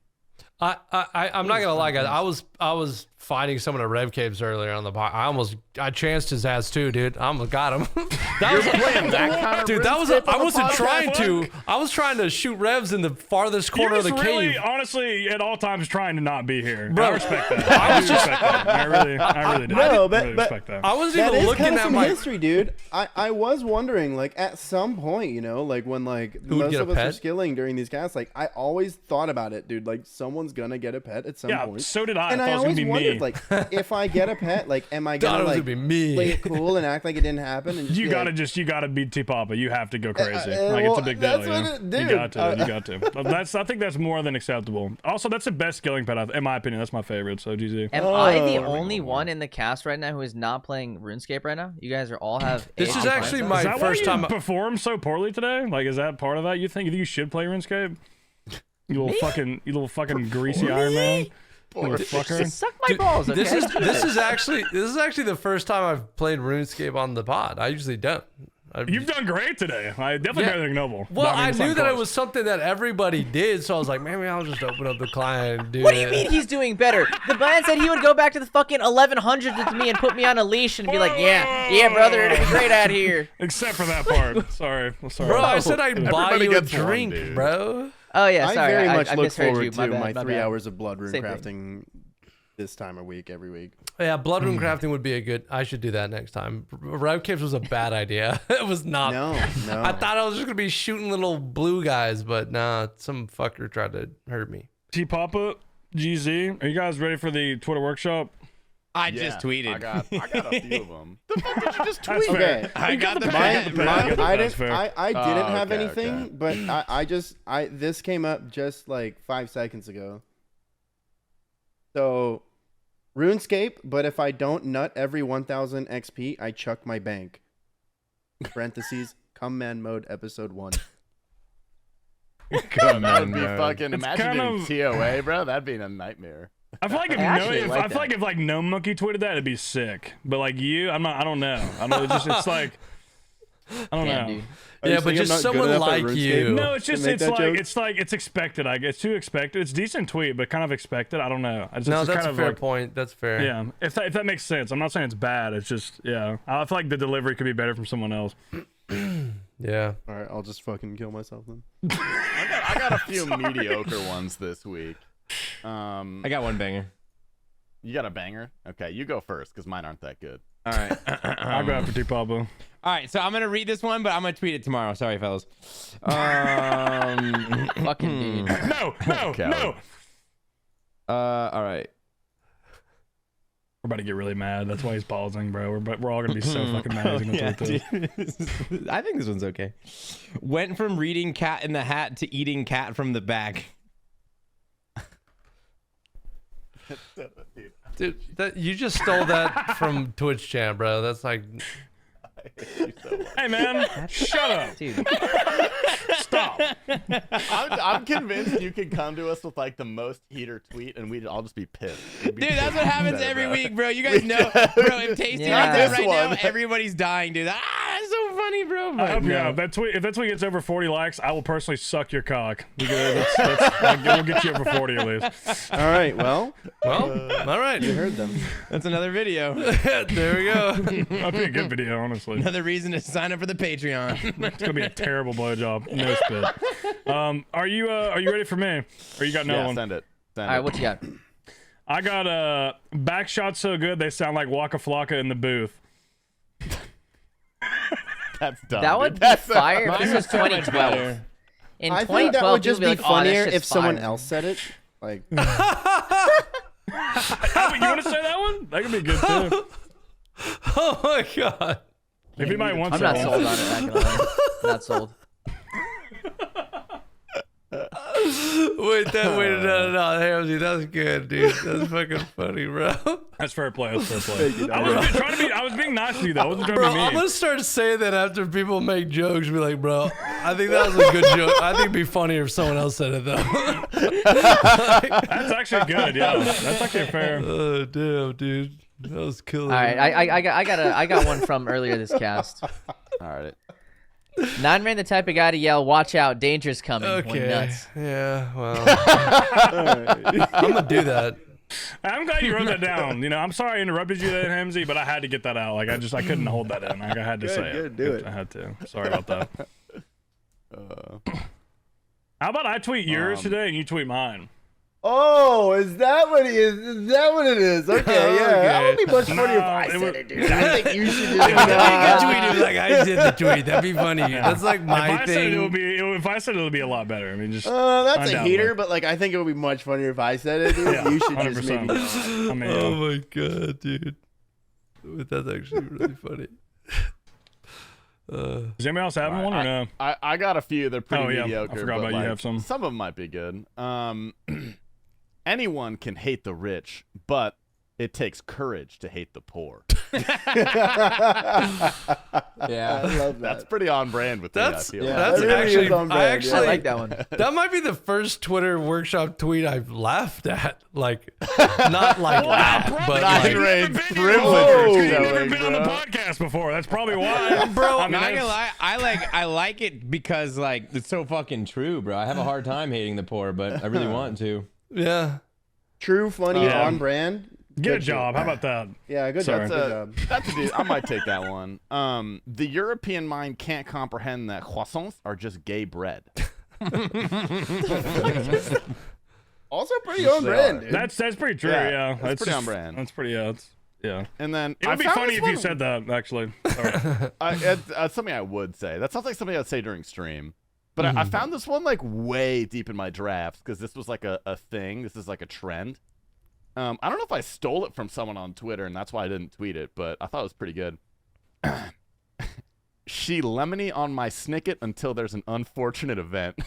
I'm not gonna lie, guys. I was fighting some of the rev caves earlier on the pod. I chanced his ass too, dude. I almost got him. That was playing that kind of dude. That was RuneScape on I the wasn't podcast? trying to. I was trying to shoot revs in the farthest corner of the You're just really, cave. honestly, at all times trying to not be here. Bro, I respect that. I respect that. I really do. No, I but- really but- respect that. I wasn't That even is looking kind of at some my. history, dude. I was wondering, like, at some point, you know, like when like Who would most get a of us are pet? skilling during these casts, like I always thought about it, dude. Like someone's gonna get a pet at some Yeah, point. so did I. And I I thought it was always gonna be wondered, me. like, if I get a pet, like, am I Thought gonna it was like gonna be me. play it cool and act like it didn't happen? And just You be gotta like, you gotta beat T Papa. You have to go crazy. Like well, it's a big deal. that's what Yeah. it- You dude, got to. You got to. I think that's more than acceptable. Also, that's the best skilling pet. In my opinion, that's my favorite. So GG. Am I the Oh. only one in the cast right now who is not playing RuneScape right now? You guys are all have. This is AFK actually mindset? my Is that first why time. you performed so poorly today? Like, is that part of that? You think you should play RuneScape? You little fucking greasy Iron Man. Motherfucker. Suck my balls. Okay? This is actually the first time I've played RuneScape on the pod. I usually don't. You've done great today. Definitely Yeah. better than Noble. Well, But, I it's not knew that it close. was something that everybody did, so I was like, maybe I'll just open up the client and do What do it. you mean he's doing better? The man said he would go back to the fucking 1100s with me and put me on a leash and be like, yeah, brother, it'd be great out here. Except for that part. Sorry. I'm sorry. Bro, I said I'd buy Everybody you a gets one, drink, dude. bro. Oh yeah, I sorry, very much I look misheard forward you. to my bad, 3 bad. hours of blood rune Same thing. crafting this time a week, every week. Yeah, blood rune crafting would be a good. I should do that next time. Rev caves was a bad idea. It was not. No. I thought I was just gonna be shooting little blue guys, but nah, some fucker tried to hurt me. T Papa, GZ, are you guys ready for the Twitter workshop? I Yeah, just tweeted. I got a few of them. The fuck did you just That's tweet? fair. Okay. I got the pet. pet. You got the bro. pet. You got the I pet. That's didn't. fair. I didn't Oh, have okay, anything, okay. but this came up just like 5 seconds ago. So, RuneScape, but if I don't nut every 1,000 XP, I chuck my bank. Parentheses. Come man mode episode 1. That would be fucking. It's Imagine kind doing of- TOA, bro. That'd be a nightmare. I feel like I actually like I feel like if like No Monkey tweeted that, it'd be sick. But like you, I don't know. I don't know. It's like I don't Damn, know. dude. Yeah, but just someone like you. No, it's just make it's that like joke? it's expected. I guess too expected. It's decent tweet, but kind of expected. I don't know. It's No, just that's kind a of fair like, point. That's fair. Yeah, if that makes sense. I'm not saying it's bad. It's just I feel like the delivery could be better from someone else. Yeah. All right, I'll just fucking kill myself then. I got a few mediocre ones this week. I got one banger. You got a banger? Okay, you go first because mine aren't that good. All right. I'll go after T Pablo. All right, so I'm gonna read this one, but I'm gonna tweet it tomorrow. Sorry, fellas. Fucking dude. No. All right. We're about to get really mad. That's why he's pausing, bro. We're all gonna be so fucking mad. He's gonna tweet this. I think this one's okay. Went from reading Cat in the Hat to eating cat from the back. Dude, you just stole that from Twitch chat, bro. That's like, Hey man, shut up. Dude, Stop. I'm convinced you could come to us with like the most heater tweet, and we'd all just be pissed. We'd be Dude, that's what pissed happens instead, every bro. week, bro. You guys know, bro. If Tasty Yeah. reads that This right now, one. everybody's dying, dude. That's so funny, bro. I But hope you no. have. If that tweet gets over 40 likes, I will personally suck your cock. We'll get you over 40 at least. All right, well, well, all right. you heard them. That's another video. There we go. That'd be a good video, honestly. Another reason to sign up for the Patreon. It's gonna be a terrible blowjob. No spit. Are you ready for me? Or you got another Yeah, one? send it. Send all right, it. what you got? I got back shots so good they sound like Waka Flocka in the booth. That's dumb. That dude. would be That's fire if Mine this was so much 2012. better. In I 2012, think that would people just would be like, "Oh, that's funnier just if someone fire." else said it. Like, You want to say that one? That could be good too. Oh my god. If you might want I'm to. not sold on it. Not gonna lie. Not sold. Wait, no, Hamzy, that's good, dude. That's fucking funny, bro. That's fair play. That's fair play. I was being nice to you though. I wasn't trying Bro, to be I'm mean. gonna start saying that after people make jokes. Be like, bro, I think that was a good joke. I think it'd be funnier if someone else said it though. That's actually good. Yeah, that's actually fair. Oh damn, dude, that was killer. All right, I got one from earlier this cast. All right. Nine Rain, the type of guy to yell, "Watch out, danger's coming!" when Okay. nuts. Yeah. Well, I'm gonna do that. I'm glad you wrote that down. You know, I'm sorry I interrupted you there, Hamzy, but I had to get that out. Like I couldn't hold that in. Like I had to say it. do it. I had to. Sorry about that. How about I tweet yours today and you tweet mine? oh, is that what it is? Is that what it is? Okay, yeah. That would be much funnier if I it said would- it, dude. I think you should just. That'd be good tweet. Like I did the tweet. That'd be funny. That's like my If I said it, thing. if I said it, would be a lot better. I mean, just That's a undoubtedly. heater, but like I think it would be much funnier if I said it. Dude. Yeah, You should just 100%. maybe. I mean, Oh my god, dude. That's actually really funny. Does anybody else have one or no? I got a few. They're pretty Oh, yeah. I mediocre. forgot but, about you like, have some. Some of them might be good. Anyone can hate the rich, but it takes courage to hate the poor. I love that. That's pretty on brand with That's me, I feel. that's That really actually is on I brand, yeah. actually I like that one. That might be the first Twitter workshop tweet I've laughed at. Like, not like that, but Nine like, Rain's You've privilege. never been on the podcast before. That's probably why, bro. I mean, Not gonna that's- lie, I like it because like it's so fucking true, bro. I have a hard time hating the poor, but I really want to. yeah. True, funny, Yeah. on brand. Get a Good job. How about that? Yeah, good Sorry. job. Good job. That's a dude. I might take that one. The European mind can't comprehend that croissants are just gay bread. Also pretty on brand, dude. That's pretty true. Yeah, Yeah, that's pretty on brand. That's pretty. Yeah. And then It I would be found funny this if you one- said that. Actually. Sorry. It's something I would say. That sounds like something I'd say during stream. But I found this one like way deep in my drafts because this was like a thing. This is like a trend. I don't know if I stole it from someone on Twitter and that's why I didn't tweet it, but I thought it was pretty good. She lemony on my snicket until there's an unfortunate event.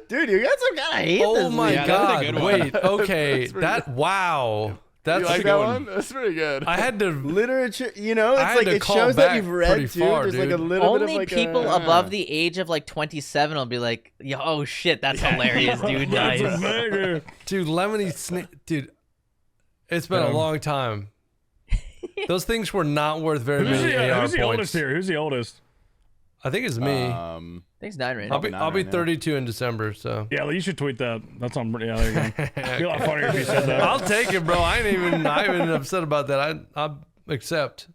Dude, you got some kind of hate Oh this my week. Yeah, that's a god. good one. Wait. Okay. That's pretty That. Wow. That's You like a that good one? That's pretty good. I had to. Literature, I it's had like to it call shows that back you've read pretty too. far, There's like a dude. little bit Only of like people a, above the age of like 27 will be like, "Yo, oh shit, that's hilarious, dude." That's a Nice. banger. Dude, lemony dude. It's been a long time. Those things were not worth very Who's many the, AR who's the points. oldest here? Who's the oldest? I think it's me. Thanks, Nine Rain. I'll be not right now. 32 in December, so Yeah, you should tweet that. That's on. Yeah, there you go. It'd be a lot funnier if you said that. I'll take it, bro. I ain't even upset about that. I accept.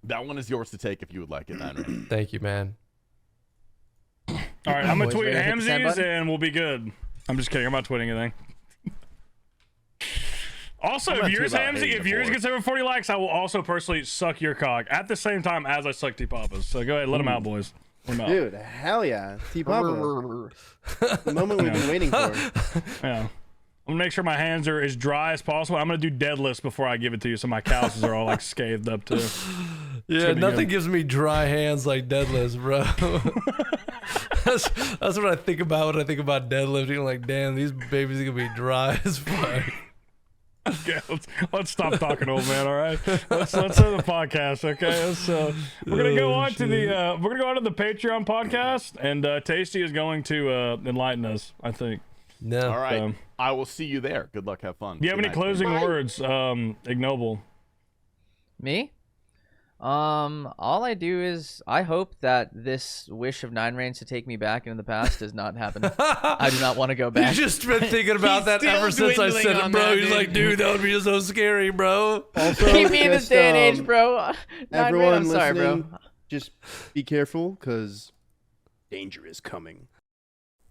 That one is yours to take if you would like it, Nine. Thank you, man. All right, I'm gonna Boys, tweet ready to hit the send Hamsies button? and we'll be good. I'm just kidding. I'm not tweeting anything. Also, I'm if gonna yours, tweet about Hamzy, hating if the yours poor. gets over 40 likes, I will also personally suck your cock at the same time as I suck T Papa's. So go ahead, let them out, boys. Or not? Dude, hell yeah. T-Papa. The moment we've been waiting for. Yeah. I'm gonna make sure my hands are as dry as possible. I'm gonna do deadlifts before I give it to you, so my calluses are all like scathed up too. Yeah, gonna be nothing good. gives me dry hands like deadlifts, bro. that's what I think about when I think about deadlifting. Like, damn, these babies are gonna be dry as fuck. Okay, let's stop talking, old man. All right, let's end the podcast. Okay, we're gonna go on to the Patreon podcast, and Tasty is going to enlighten us. I think. No. All right. I will see you there. Good luck. Have fun. Do you have Good any night. closing words, Ignoble? Me? All I do is I hope that this wish of Nine Reigns to take me back into the past does not happen. I do not want to go You back. just been thinking about that still ever since I said dwindling it, on bro. that, He's dude. like, dude, that would be so scary, bro. Also, Keep me in this just, day and age, bro. Nine Everyone Reigns, I'm sorry, listening, bro. just be careful, because danger is coming.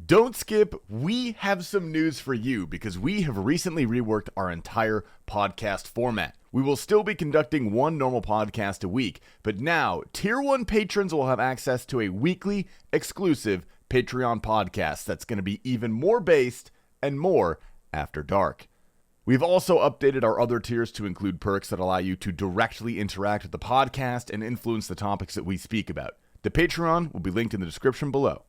Don't skip. We have some news for you because we have recently reworked our entire podcast format. We will still be conducting one normal podcast a week, but now Tier 1 patrons will have access to a weekly exclusive Patreon podcast that's going to be even more based and more after dark. We've also updated our other tiers to include perks that allow you to directly interact with the podcast and influence the topics that we speak about. The Patreon will be linked in the description below.